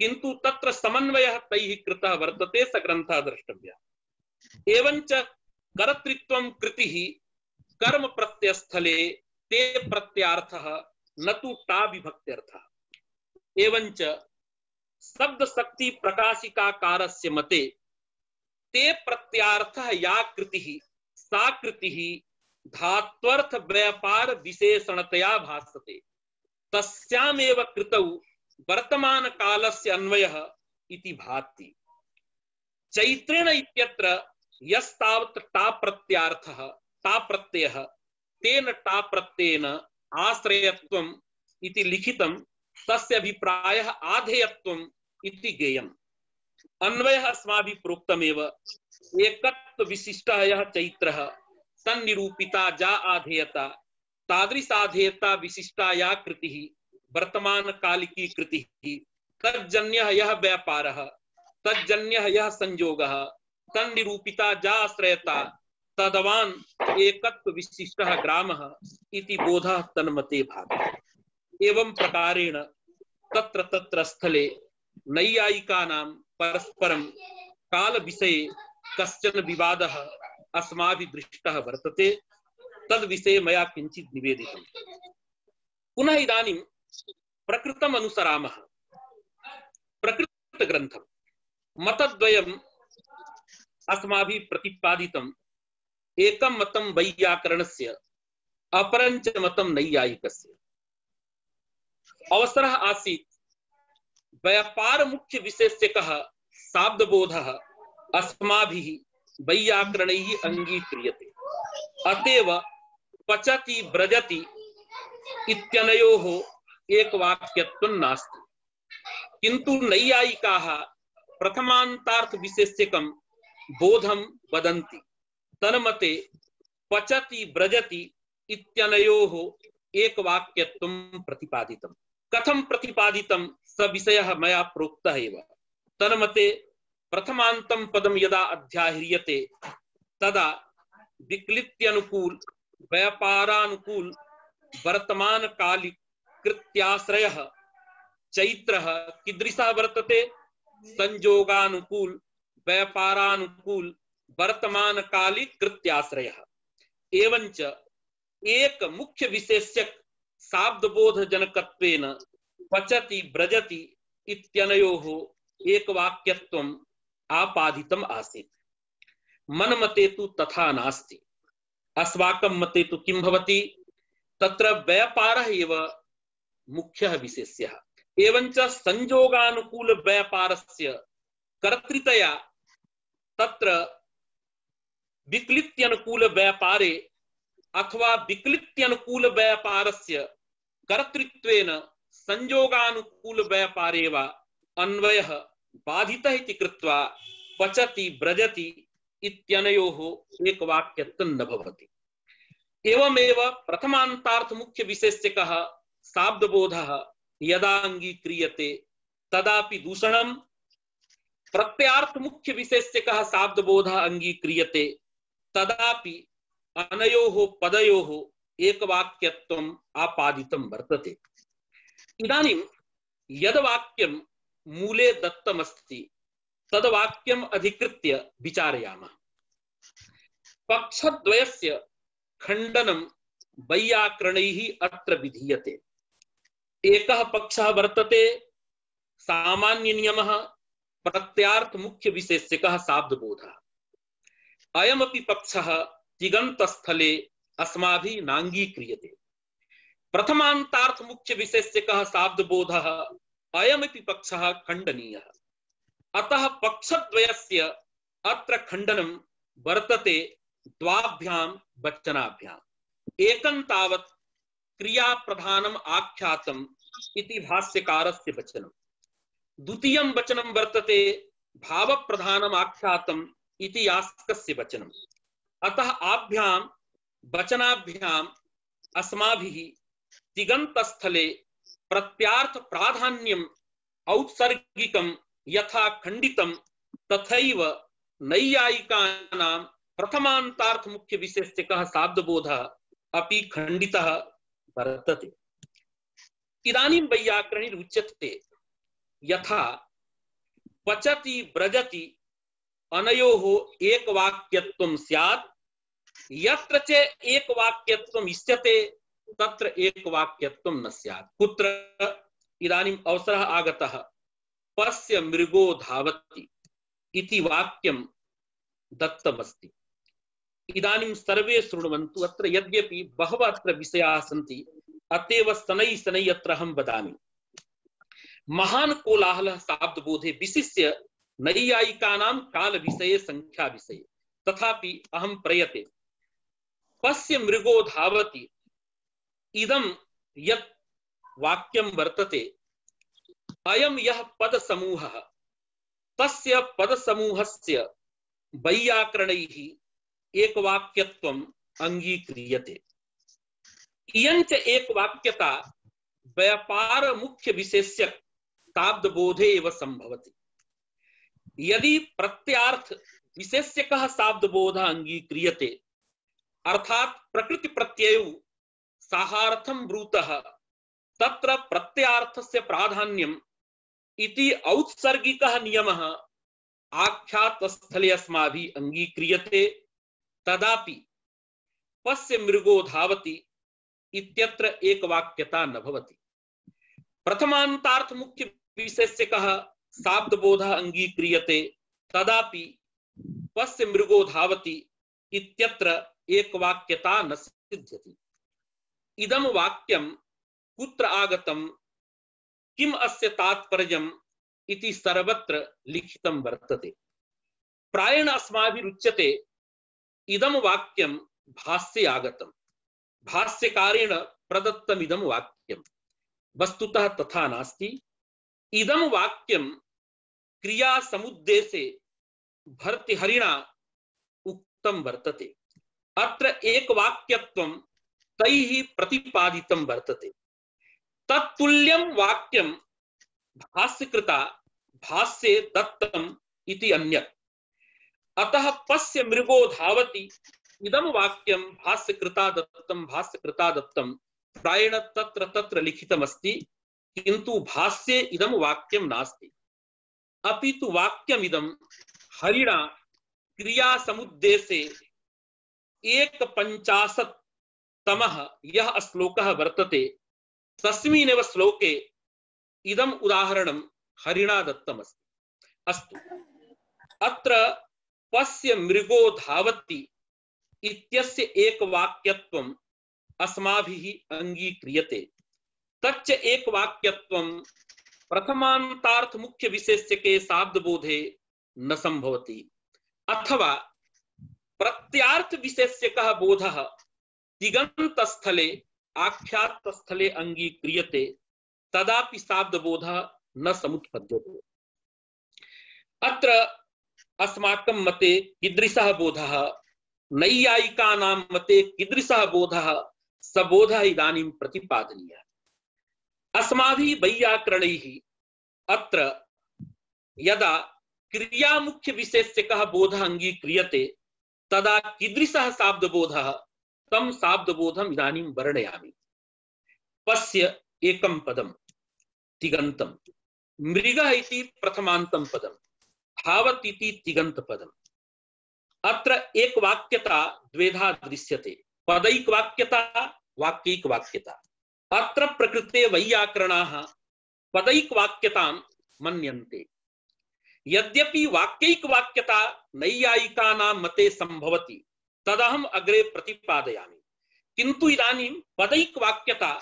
किन्तु तत्र समन्वयः तैः कृतः वर्तते, स ग्रन्थः द्रष्टव्यः। एवञ्च कर्तृत्वं कृतिः कर्म प्रत्ययस्थले ते प्रत्यार्थः न तु ता विभक्त्यर्थः। एवञ्च शब्द शक्ति प्रकाशिकाकारस्य मते ते प्रत्यार्थः या कृतिः सा कृतिः धात्वर्थ व्यापार विशेषणतया भासते तस्यामेव कृतौ वर्तमान कालस्य अन्वयः इति भाति। चैत्रेण इत्यत्र यस्तावत् टा प्रत्यार्थः टा प्रत्ययः तेन टा प्रत्ययेन आश्रयत्वम् इति लिखितं तस्य अभिप्रायः आधेयत्वम् इति ज्ञेयम्। अन्वयः अस्माभिः प्रोक्तमेव एकत्व विशिष्टः यः चैत्रः तन्निरूपिता जा आधेयता तादृशाधेयता विशिष्टा या कृतिः वर्तमान कालिकी कृतिः तज्जन्यः यः व्यापारः तज्जन्यः यः संयोगः तन्निरूपिता जा आश्रयता तदवान् एकत्व विशिष्टः ग्रामः इति बोधः तन्मते भाति। एवं प्रकारेण तत्र तत्र स्थले नैयायिकानां परस्परं काल विषये कश्चन विवादः अस्माभिः दृष्टः वर्तते तद् विषये मया किञ्चित् निवेदितम्। पुनः इदानीं प्रकृतम् अनुसरामः। प्रकृत ग्रन्थं मतद्वयम् अस्माभिः प्रतिपादितम्। एकं मतं वैयाकरणस्य अपरं च मतं नैयायिकस्य। अवसरः आसीत् व्यापार मुख्य विशेषकः शाब्दबोधः अस्माभिः वैयाकरणैः अंगीक्रियते। अतएव पचति व्रजति इत्यनयोः एकवाक्यत्वं नास्ति। किन्तु नैयायिकाः प्रथमान्तार्थ विशेषकं बोधं वदन्ति। तन्मते पचति व्रजति इत्यनयोः एकवाक्यत्वं प्रतिपादितम्। कथं प्रतिपादितं स विषयः मया प्रोक्तः एव। तन्मते प्रथमान्तं पदं यदा अध्याह्रियते तदा विक्लित्यनुकूल व्यापारानुकूल वर्तमान कालिक कृत्याश्रयः चैत्रः कीदृशः वर्तते संयोगानुकूल व्यापारानुकूल वर्तमान कालिक कृत्याश्रयः। एवंच एक मुख्य विशेषक शाब्दबोध जनकत्वेन पचति व्रजति इत्यनयोः एकवाक्यत्वम् आपादितम् आसीत्। मन्मते तु तथा नास्ति। अस्माकं मते तु किं भवति तत्र व्यापारः एव मुख्यः विशेष्यः। एवंच संयोगानुकूल व्यापारस्य कर्तृतया तत्र विक्लित्यनुकूल व्यापारे अथवा विक्लित्यनुकूल व्यापारस्य कर्तृत्वेन संयोगानुकूल व्यापारे वा अन्वयः बाधितः इति कृत्वा पचति व्रजति इत्यनयोः एकवाक्यत्वं न भवति। एवमेव प्रथमान्तार्थ मुख्य विशेषकः शाब्दबोधः यदा अंगीक्रियते तदापि दूषणं, प्रत्यार्थ मुख्य विशेषकः शाब्दबोधः अंगीक्रियते तदापि अनयोः पदयोः एकवाक्यत्वम् आपादितं वर्तते। इदानीं यद् वाक्यं मूले दत्तमस्ति तद् वाक्यम् अधिकृत्य विचारयामः। पक्षद्वयस्य खण्डनं वैयाकरणैः अत्र विधीयते। एकः पक्षः वर्तते सामान्य नियमः प्रत्यार्थ मुख्य विशेषकः शाब्दबोधः। अयमपि पक्षः तिङन्तस्थले अस्माभिः नाङ्गीक्रियते। प्रथमान्तार्थ मुख्य विशेषकः शाब्दबोधः अयमपि पक्षः खण्डनीयः। अतः पक्षद्वयस्य अत्र खण्डनं वर्तते द्वाभ्यां वचनाभ्याम्। एकं तावत् क्रिया प्रधानम् आख्यातम् इति भाष्यकारस्य वचनं। द्वितीयं वचनं वर्तते भाव प्रधानम् आख्यातम् इति यास्कस्य वचनं। अतः आभ्यां वचनाभ्याम् अस्माभिः तिङन्तस्थले प्रत्यार्थ प्राधान्यम् औत्सर्गिकं यथा खण्डितं तथैव नैयायिकानां प्रथमान्तार्थ मुख्य विशेषकः शाब्दबोधः अपि खण्डितः वर्तते। इदानीं वैयाकरणैरुच्यते यथा पचति व्रजति अनयोः एकवाक्यत्वं स्यात्, यत्र च एकवाक्यत्वम् इष्यते तत्र एकवाक्यत्वं न स्यात्। कुत्र? इदानीम् अवसरः आगतः पश्य मृगो धावति इति वाक्यं दत्तमस्ति। इदानीं सर्वे शृण्वन्तु। अत्र यद्यपि बहवः अत्र विषयाः सन्ति, अतएव शनैः शनैः अत्र अहं वदामि। महान् कोलाहलः शाब्दबोधे, विशिष्य नैयायिकानां काल विषये, संख्या विषये। तथापि अहं प्रयते। पश्य मृगो धावति, इदं यत् वाक्यं वर्तते, अयं यः पदसमूहः, तस्य पदसमूहस्य वैयाकरणैः एकवाक्यत्वम् अंगीक्रियते। इयञ्च एकवाक्यता व्यापार मुख्य विशेष्य शाब्दबोधे एव संभवति। यदि प्रत्यार्थ विशेष्यकः शाब्दबोधः अंगीक्रियते, अर्थात प्रकृति प्रत्ययौ साहार्थं ब्रूतः, तत्र प्रत्यार्थस्य प्राधान्यम् इति औत्सर्गिकः नियमः आख्यात स्थले अस्माभिः अंगीक्रियते, तदापि पश्य मृगो धावति इत्यत्र एकवाक्यता न भवति। प्रथमान्तार्थ मुख्य विशेष्यकः शाब्दबोधः अंगीक्रियते, तदापि पश्य मृगो धावति इत्यत्र एकवाक्यता न सिद्ध्यति। इदं वाक्यं कुत्र आगतं, किम अस्य तात्पर्यम् इति सर्वत्र लिखितं वर्तते। प्रायेण अस्माभिरुच्यते इदं वाक्यं भाष्ये आगतं, भाष्यकारेण प्रदत्तम् इदं वाक्यं। वस्तुतः तथा नास्ति। इदं वाक्यं क्रिया समुद्देशे भर्तृहरिणा उक्तं वर्तते। अत्र एकवाक्यत्वं तैः प्रतिपादितं वर्तते। तत्तुल्यं वाक्यं भाष्यकृता भाष्ये दत्तम् इति अन्यत्। अतः पश्य मृगो धावति इदं वाक्यं भाष्यकृता दत्तं प्रायेण तत्र तत्र लिखितमस्ति, किन्तु भाष्ये इदं वाक्यं नास्ति। अपि तु वाक्यमिदं हरिणा क्रिया समुद्देशे 51तमः यः श्लोकः वर्तते, तस्मिन्नेव श्लोके इदम् उदाहरणं हरिणा दत्तमस्ति। अस्तु, अत्र पश्य मृगो धावति इत्यस्य एकवाक्यत्वम् अस्माभिः अंगीक्रियते। तच्च एकवाक्यत्वं प्रथमान्तार्थ मुख्य विशेष्यके शाब्दबोधे न संभवति, अथवा प्रत्यार्थ विशेष्यकः बोधः तिङन्तस्थले आख्यातस्थले अंगीक्रियते, तदापि शाब्दबोधः न समुत्पद्यते। अत्र अस्माकं मते कीदृशः बोधः, नैयायिकानां मते कीदृशः बोधः, स बोधः इदानीं प्रतिपादनीयः। अस्माभिः वैयाकरणैः अत्र यदा क्रियामुख्य विशेष्यकः बोधः अंगीक्रियते, तदा कीदृशः शाब्दबोधः, तं शाब्दबोधम् इदानीं वर्णयामि। पश्य एकं पदं तिङन्तं, मृगः इति प्रथमान्तं पदं, धावति इति तिङन्तपदम्। अत्र एकवाक्यता द्वेधा दृश्यते, पदैकवाक्यता, वाक्यैकवाक्यता। अत्र प्रकृते वैयाकरणाः पदैकवाक्यतां मन्यन्ते। यद्यपि वाक्यैकवाक्यता नैयायिकानां मते संभवति, तदहम् अग्रे प्रतिपादयामि, किन्तु इदानीं पदैकवाक्यता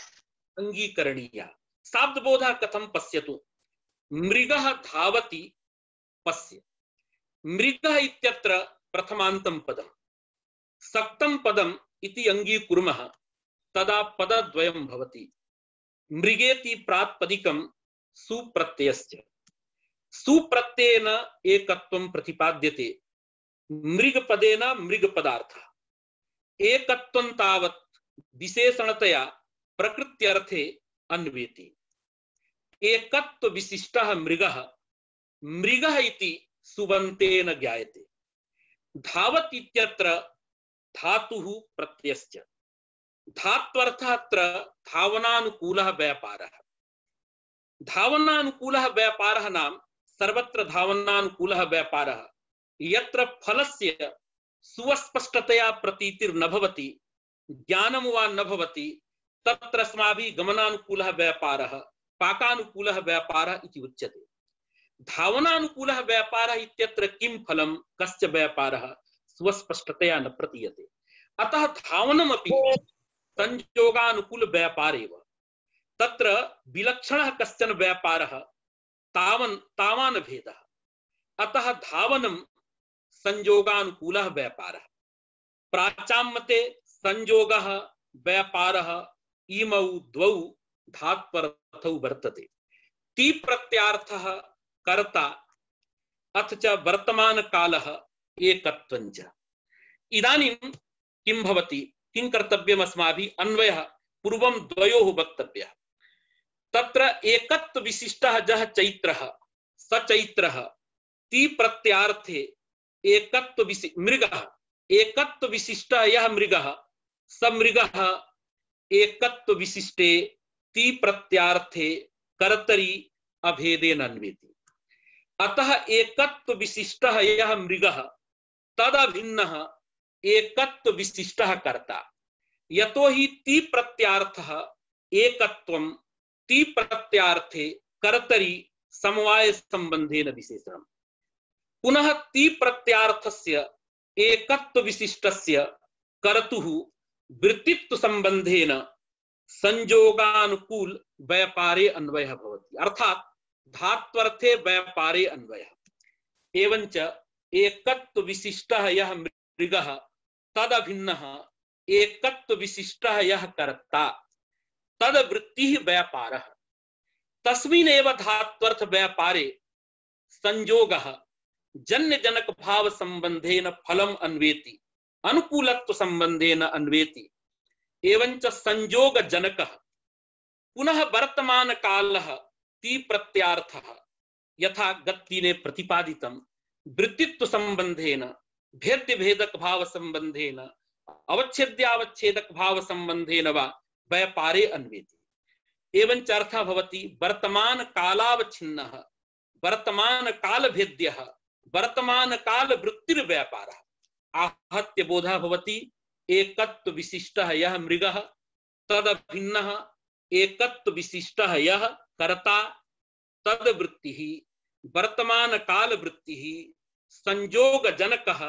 अंगीकरणीया। शाब्दबोधः कथं पश्यतु। मृगः धावति, पश्य। मृगः इत्यत्र प्रथमान्तं पदं, सक्तं पदम् इति अंगीकुर्मः, तदा पदद्वयं भवति। मृगेति प्रातिपदिकं सुप्रत्ययस्य, सुप्रत्ययेन एकत्वं प्रतिपाद्यते, मृगपदेन मृगपदार्थः। एकत्वं तावत् विशेषणतया प्रकृत्यर्थे अन्वेति। एकत्व विशिष्टः मृगः, मृगः इति सुबन्तेन ज्ञायते। धावत् इत्यत्र धातुः प्रत्ययश्च, धात्वर्थः अत्र धावनानुकूलः व्यापारः। धावनानुकूलः व्यापारः नाम सर्वत्र धावनानुकूलः व्यापारः, यत्र फलस्य सुस्पष्टतया प्रतीतिर्न भवति, ज्ञानं वा न भवति, तत्र अस्माभिः गमनानुकूलः व्यापारः, पाकानुकूलः व्यापारः इति उच्यते। धावनानुकूलः व्यापारः इत्यत्र किं फलं कस्य व्यापारः स्वस्पष्टतया न प्रतीयते। अतः धावनमपि संयोगानुकूल व्यापार एव। तत्र विलक्षणः कश्चन व्यापारः तावान् भेदः। अतः धावनं संयोगानुकूलः व्यापारः। प्राचां मते संयोगः व्यापारः इमौ द्वौ धात्वर्थौ वर्तते। ति प्रत्यार्थः कर्ता अथ च वर्तमान कालः एकत्वञ्च। इदानीं किं भवति, किं कर्तव्यम् अस्माभिः? अन्वयः पूर्वं द्वयोः वक्तव्यः। तत्र एकत्व विशिष्टः यः चैत्रः स चैत्रः, ति प्रत्यार्थे एकत्व मृगः, एकत्व विशिष्टः यः मृगः स मृगः एकत्व विशिष्टे ति प्रत्यार्थे कर्तरि अभेदेन अन्वेति। अतः एकत्व विशिष्टः यः मृगः तदभिन्नः एकत्व विशिष्टः कर्ता। यतो हि ति प्रत्यार्थः एकत्वं ति प्रत्यार्थे कर्तरि समवाय संबंधेन विशेषणम्। पुनः ति प्रत्यार्थस्य एकत्व विशिष्टस्य कर्तुः वृत्तित्व संबंधेन संयोगानुकूल व्यापारे अन्वयः भवति। अर्थात धात्वर्थे व्यापारे अन्वयः। एवञ्च एकत्व विशिष्टः यः मृगः तदभिन्नः एकत्व विशिष्टः यः कर्ता तद वृत्तिः व्यापारः। तस्मिन्नेव धात्वर्थ व्यापारे संयोगः जन्य जनक भाव संबंधेन फलम अन्वेति, अनुकूलत्व संबंधेन अन्वेति। एवञ्च संयोग जनकः पुनः वर्तमान कालः ति प्रत्यार्थः यथा गत्तिने प्रतिपादितं वृत्तित्व संबंधेन भेद्य भेदक भाव संबंधेन अवच्छेद्यावच्छेदक भाव संबंधेन वा व्यापारे अन्वेति। एवञ्च अर्थः भवति वर्तमान कालावच्छिन्नः वर्तमान काल भेद्यः वर्तमान काल वृत्तिर्व्यापारः। आहत्य बोधः भवति एकत्व विशिष्टः यः मृगः तदभिन्नः एकत्व विशिष्टः यः कर्ता तद वृत्तिः वर्तमान काल वृत्तिः संयोग जनकः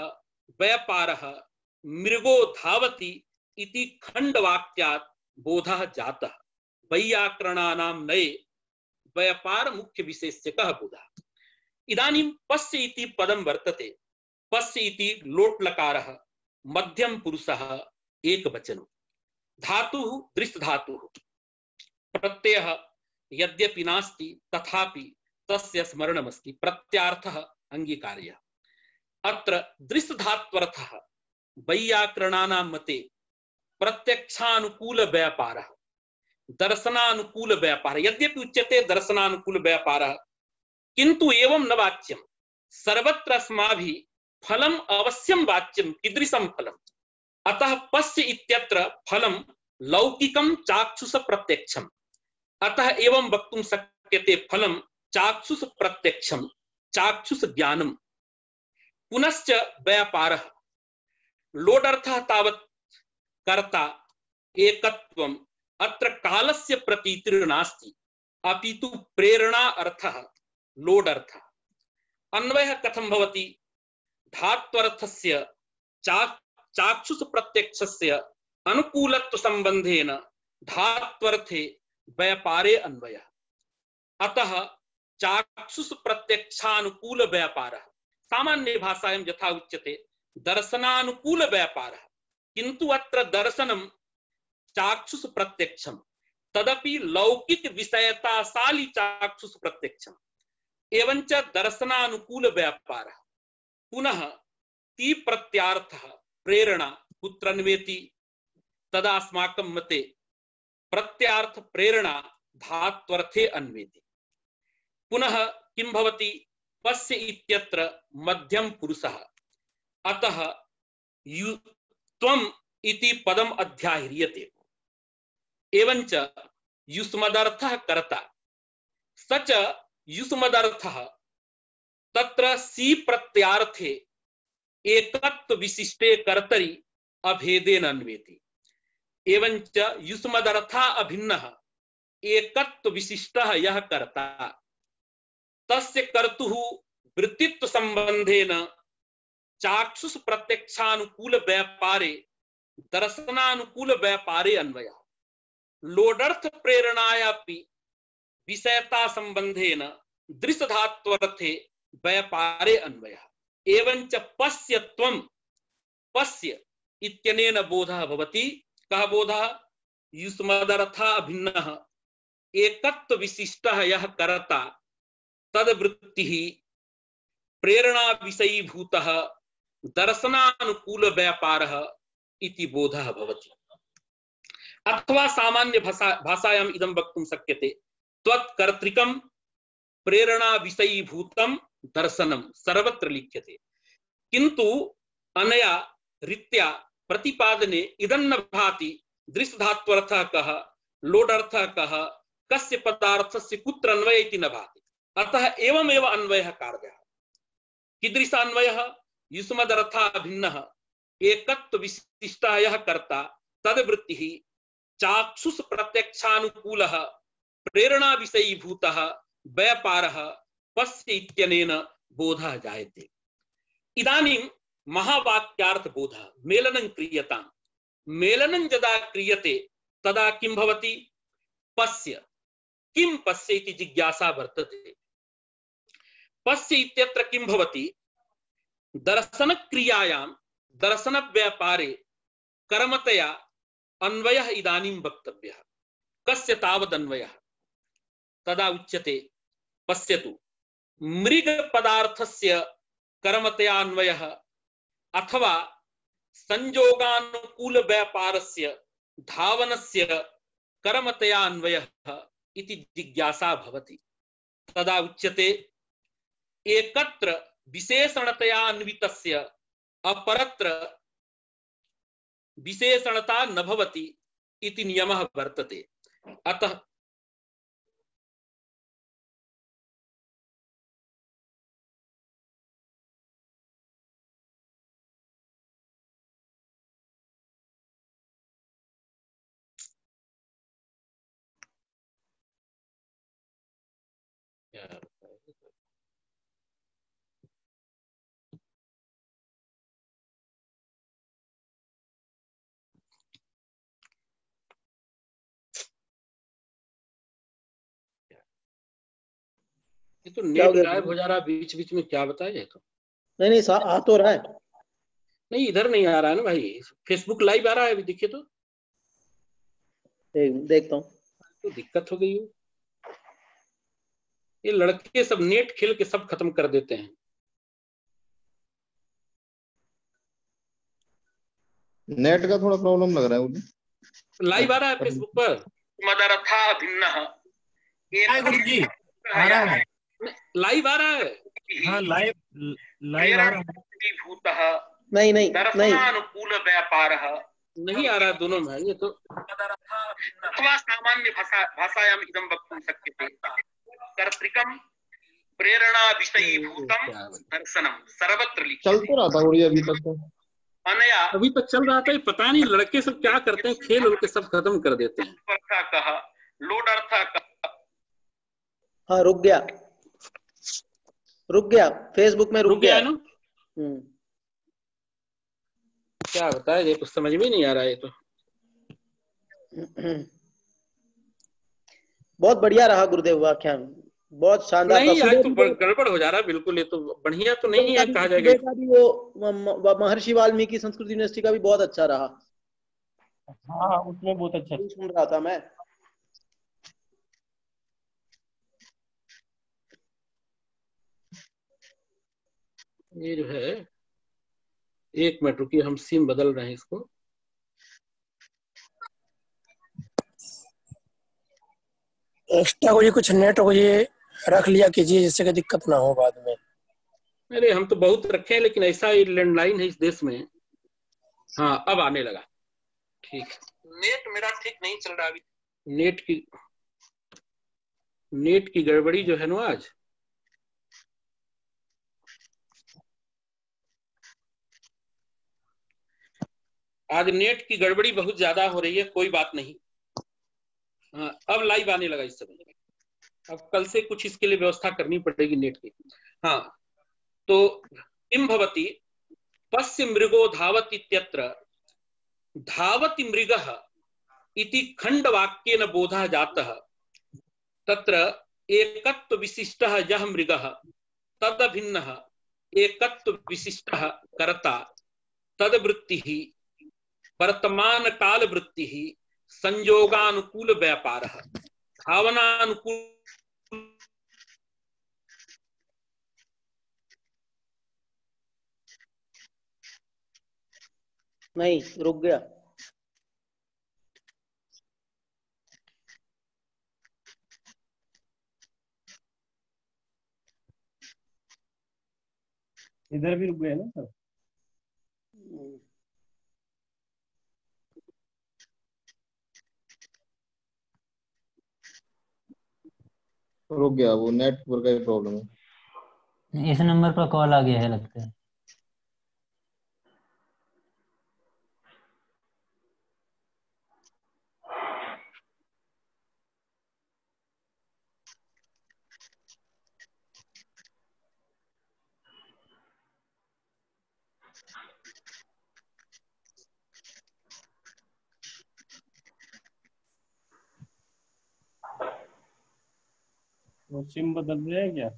व्यापारः मृगो धावति इति खंडवाक्यात् बोधः जातः। वैयाकरणानां नये व्यापार मुख्य विशेष्यकः बोधः। इदानीं पश्य इति पदं वर्तते। पश्य इति लोट लकारः मध्यम पुरुषः एकवचनं। धातुः दृष्ट धातुः। प्रत्ययः यद्यपि नास्ति तथापि तस्य स्मरणमस्ति। प्रत्यार्थः अंगीकार्यः। अत्र दृष्ट धात्वर्थः वैयाकरणानां मते प्रत्यक्षानुकूल व्यापारः दर्शनानुकूल व्यापारः। यद्यपि उच्यते दर्शनानुकूल व्यापारः किंतु एवं न वाच्यं। सर्वत्र अस्माभिः फलम अवश्यं वाच्यं। कीदृशं फलम्? अतः पश्य इत्यत्र फलं लौकिकं चाक्षुष प्रत्यक्षम्। अतः एवं वक्तुं शक्यते फलं चाक्षुष प्रत्यक्षं चाक्षुष ज्ञानम्। पुनश्च व्यापारः लोडर्थः तावत् कर्ता एकत्वम्। अत्र कालस्य प्रतीतिर्नास्ति अपितु प्रेरणा अर्थः लोडर्थः। अन्वयः कथं भवति? धात्वर्थस्य चाक्षुष प्रत्यक्षस्य अनुकूलत्व संबंधेन धात्वर्थे व्यापारे अन्वयः। अतः चाक्षुष प्रत्यक्षानुकूल व्यापारः सामान्य भाषायां यथा उच्यते दर्शनानुकूल व्यापारः, किंतु अत्र दर्शनं चाक्षुष प्रत्यक्षं तदपि लौकिक विषयताशाली चाक्षुष प्रत्यक्षम्। एवञ्च दर्शनानुकूल व्यापारः। पुनः ति प्रत्यार्थः प्रेरणा कुत्र अन्वेति? तदा अस्माकं मते प्रत्यार्थ प्रेरणा धात्वर्थे अन्वेति। पुनः किं भवति? पश्य इत्यत्र मध्यम पुरुषः। अतः त्वम् इति पदम् अध्याह्रियते। एवञ्च युष्मदर्थः कर्ता स च युष्मदर्थः तत्र सी प्रत्यार्थे एकत्व विशिष्टे कर्तरि अभेदेन अन्वेति। एवञ्च युष्मदर्थः अभिन्नः एकत्व विशिष्टः यः कर्ता। तस्य कर्तुः वृत्तित्व संबंधेन चाक्षुष प्रत्यक्षानुकूल व्यापारे दर्शनानुकूल व्यापारे अन्वय लोडर्थ प्रेरणायापि विषयता संबंधेन दृश्यधात्वर्थे व्यापारे अन्वय एवं च पश्यत्वं पश्य इत्यनेन बोधः भवति। कः बोधः? युष्मदर्था भिन्नः एकत्व विशिष्टः यः कर्ता तद्वृत्तिः प्रेरणा विषयीभूतः दर्शनानुकूल व्यापारः इति बोधः भवति। अथवा सामान्य भाषायाम् इदं वक्तुं शक्यते त्वत्कर्तृकं प्रेरणा विषयीभूतं दर्शनं सर्वत्र लिख्यते, किन्तु अनया रीत्या प्रतिपादने इदं न भाति दृश्यधात्वर्थः कः, लोडर्थः कः, कस्य पदार्थस्य कुत्र अन्वयः इति न भाति। अतः एवमेव अन्वयः कार्यः। कीदृश अन्वयः? युष्मदर्थः भिन्नः एकत्व विशिष्टः यः कर्ता तद्वृत्तिः चाक्षुष प्रत्यक्षानुकूलः प्रेरणा विषयीभूतः व्यापारः पश्य इत्यनेन बोधः जायते। इदानीं महावाक्यार्थ बोधः मेलनं क्रियतां। मेलनं यदा क्रियते तदा किं भवति? पश्य। किं पश्य इति जिज्ञासा वर्तते। पश्य इत्यत्र किं भवति? दर्शन क्रियायां दर्शन व्यापारे कर्मतया अन्वयः इदानीं वक्तव्यः। कस्य तावद् अन्वयः? तदा उच्यते पश्यतु मृग पदार्थस्य कर्मतया अन्वयः अथवा संयोगानुकूल व्यापारस्य धावनस्य कर्मतया अन्वयः इति जिज्ञासा भवति। तदा उच्यते एकत्र विशेषणतया अन्वितस्य अपरत्र विशेषणता न भवति इति नियमः वर्तते। अतः ये तो नेट गायब हो जा रहा है बीच बीच में, क्या बताया? तो नहीं आ तो रहा है। नहीं, इधर नहीं आ रहा है ना भाई, फेसबुक लाइव आ रहा है अभी, देखिए तो। देखता हूँ। तो दिक्कत हो गई है। ये लड़के सब नेट खेल के सब खत्म कर देते हैं। नेट का थोड़ा प्रॉब्लम लग रहा है मुझे। लाइव आ रहा है फेसबुक पर। मदरथा भिन्नः गुरुजी आ रहा है, लाइव आ रहा है। हाँ लाइव आ रहा है। भूतः नहीं दर्शनानुकूल व्यापारः नहीं आ रहा है दोनों में। ये तो अथवा सामान्य भाषायाम् इदं वक्तुं शक्यते कर्तृकं प्रेरणा विषयीभूतं दर्शनं सर्वत्र लिखितं। चल तो रहा था गुरुजी अभी तक तो। अनया अभी तक चल रहा था। ये पता नहीं लड़के सब क्या करते हैं, खेल उल के सब खत्म कर देते हैं। अर्था कहा, लोड अर्था कहा। हाँ रुक गया फेसबुक में रुक गया ना। क्या बताया, ये तो समझ में नहीं आ रहा है। ये तो बहुत बढ़िया रहा गुरुदेव व्याख्यान, बहुत शानदार। नहीं आज तो गड़बड़ हो जा रहा है बिल्कुल। ये तो बढ़िया तो नहीं है कहा जाएगा। वो महर्षि वाल्मीकि संस्कृत यूनिवर्सिटी का भी बहुत अच्छा रहा। हाँ उसमें बहुत अच्छा सुन रहा था मैं। ये जो है, एक मिनट रुकिए, हम सिम बदल रहे हैं इसको। एक्स्ट्रा को ये कुछ नेट को ये रख लिया कीजिए जिससे कि दिक्कत ना हो बाद में। अरे हम तो बहुत रखे हैं, लेकिन ऐसा ही लैंडलाइन है इस देश में। हाँ अब आने लगा। ठीक, नेट मेरा ठीक नहीं चल रहा अभी। नेट की गड़बड़ी जो है ना आज नेट की गड़बड़ी बहुत ज्यादा हो रही है। कोई बात नहीं। हाँ अब लाइव आने लगा इस समय। अब कल से कुछ इसके लिए व्यवस्था करनी पड़ेगी नेट की। हाँ, तो किम भवति पश्य मृगो धावति इत्यत्र धावति मृगः इति खंडवाक्येन बोधः जातः, तत्र एकत्व विशिष्टः यः मृगः तदभिन्नः एकत्व विशिष्टः कर्ता तद्वृत्तिः वर्तमान काल वृत्तिः संयोगानुकूल व्यापारः भावनानुकूल। नहीं, रुक गया। इधर भी रुक गए ना सर। रुक गया, वो नेटवर्क का प्रॉब्लम है। इस नंबर पर कॉल आ गया है लगता है। वो सिम बदल रहे हैं क्या?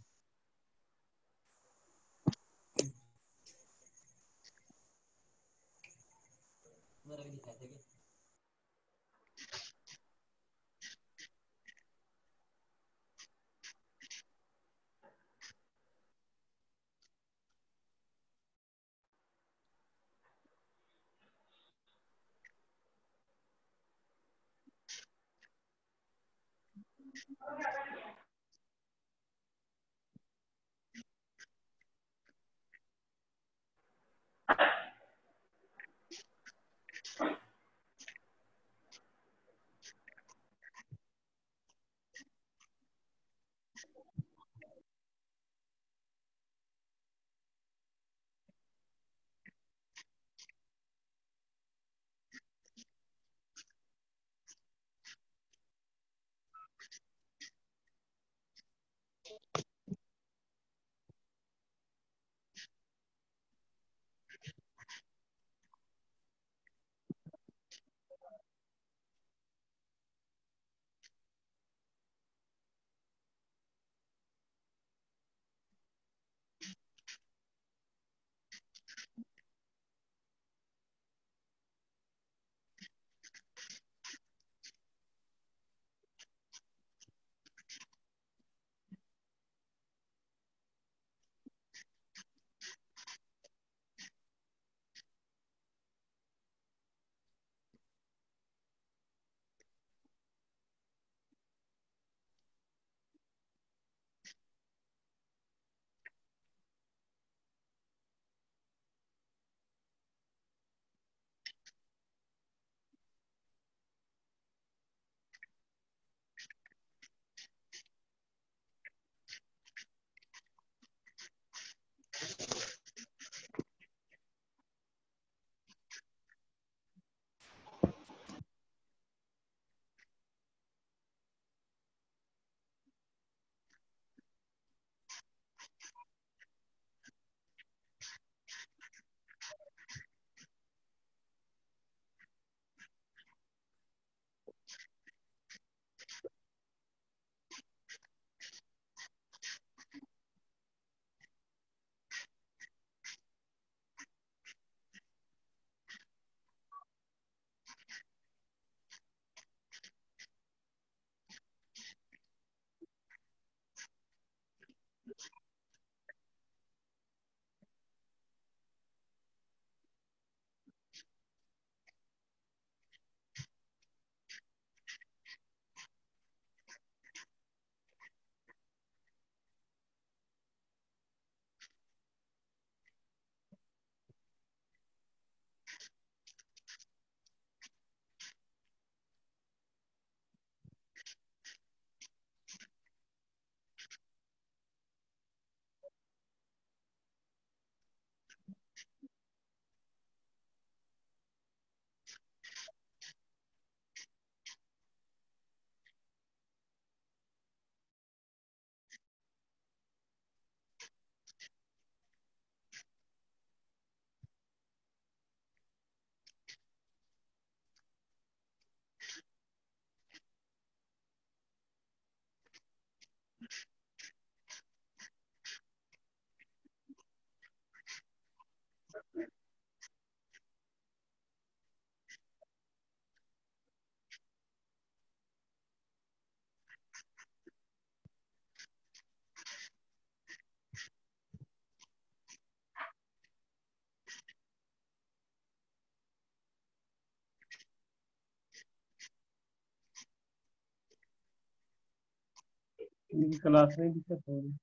इनकी क्लास में दिक्कत हो रही।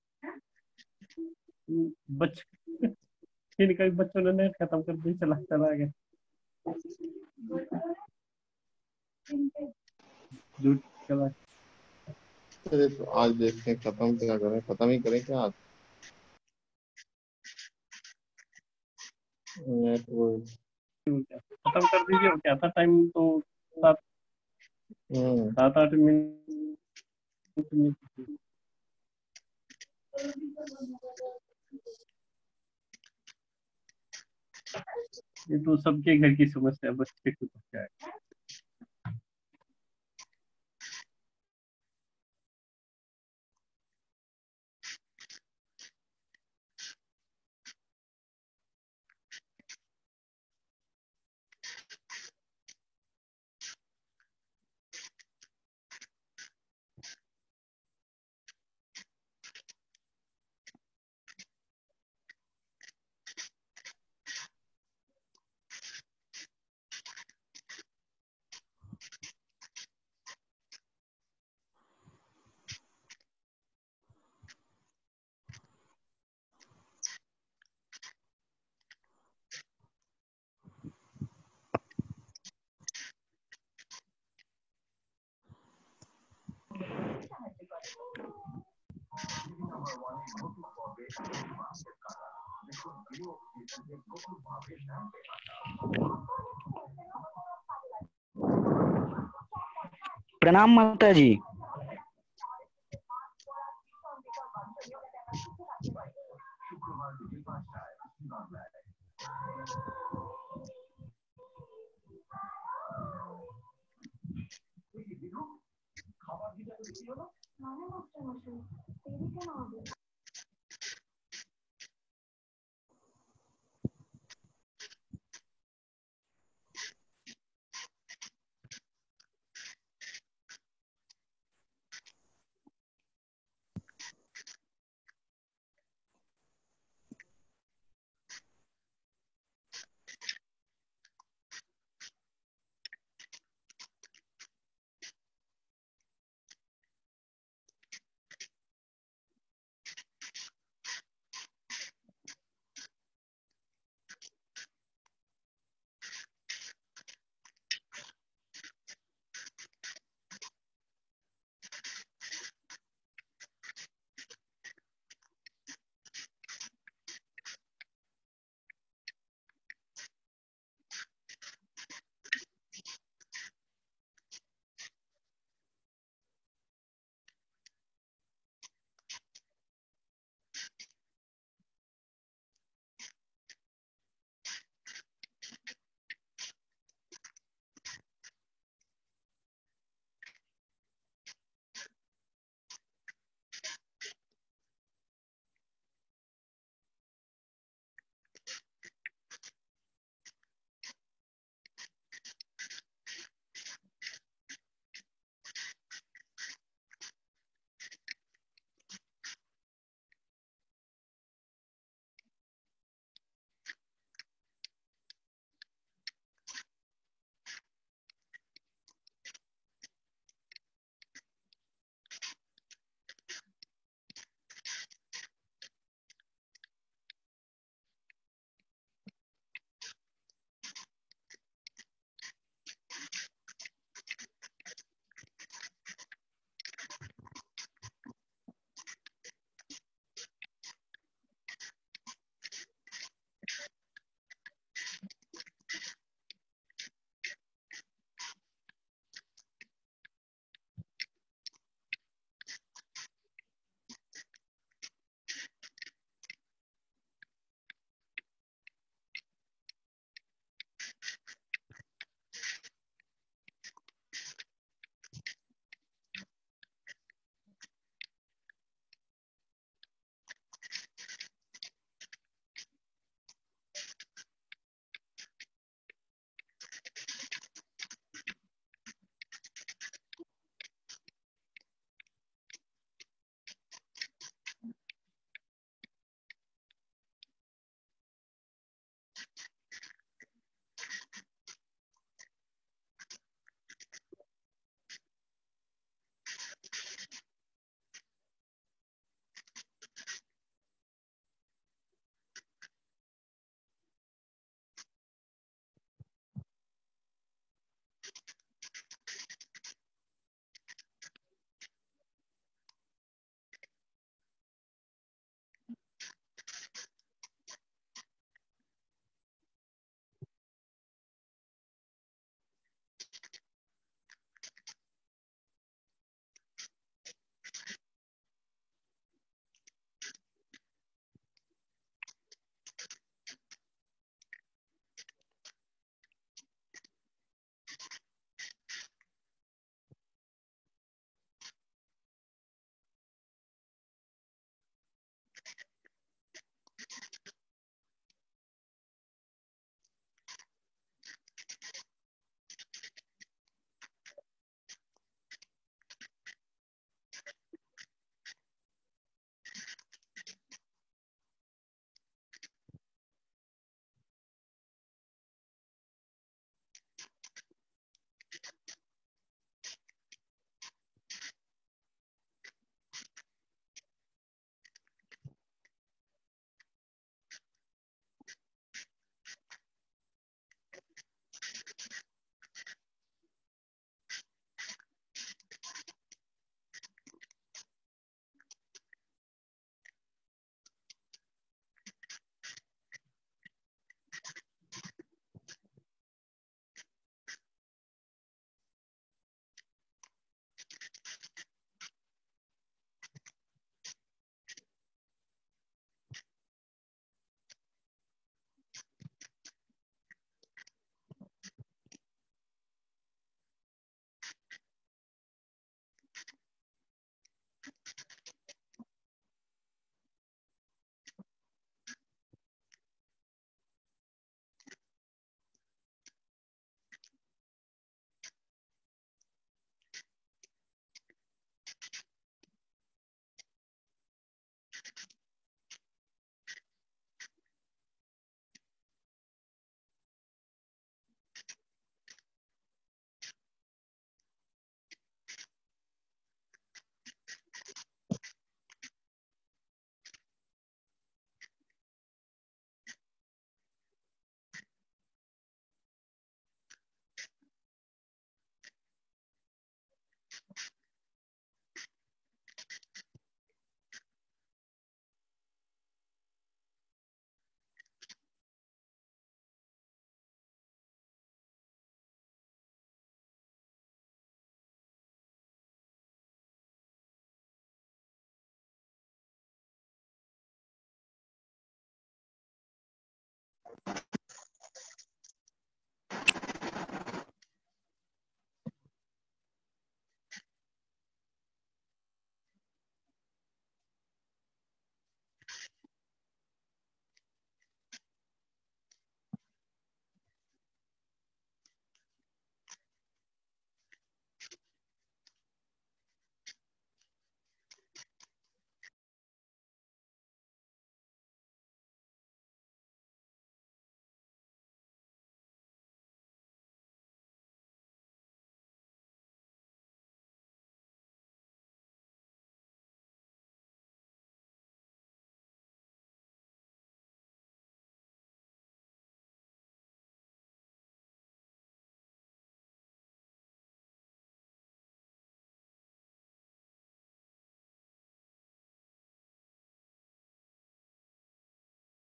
बच इनका भी बच्चों ने नेट खत्म कर दी, चला चला गया। झूठ क्लास। चलिए तो आज देखते हैं खत्म क्या करें, खत्म ही करें क्या आज। नेटवर्क खत्म कर दीजिए। और क्या था टाइम तो 7 8 मिनट में। ये तो सबके घर की समस्या है, बच्चे को तो क्या है। प्रणाम माता जी।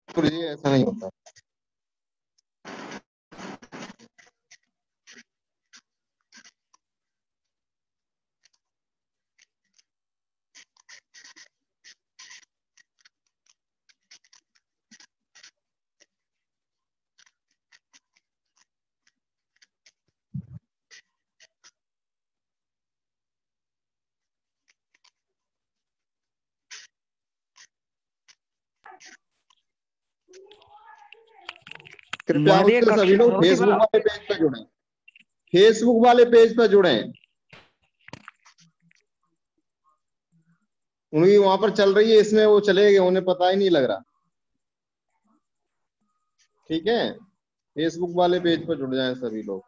गुरुजी ऐसा नहीं होता। कृपया उससे सभी लोग फेसबुक वाले पेज पे जुड़े, फेसबुक वाले पेज पे जुड़े। उनकी वहां पर चल रही है, इसमें वो चले गए, उन्हें पता ही नहीं लग रहा। ठीक है, फेसबुक वाले पेज पर जुड़ जाएं सभी लोग।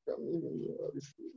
कमी नहीं है और इसकी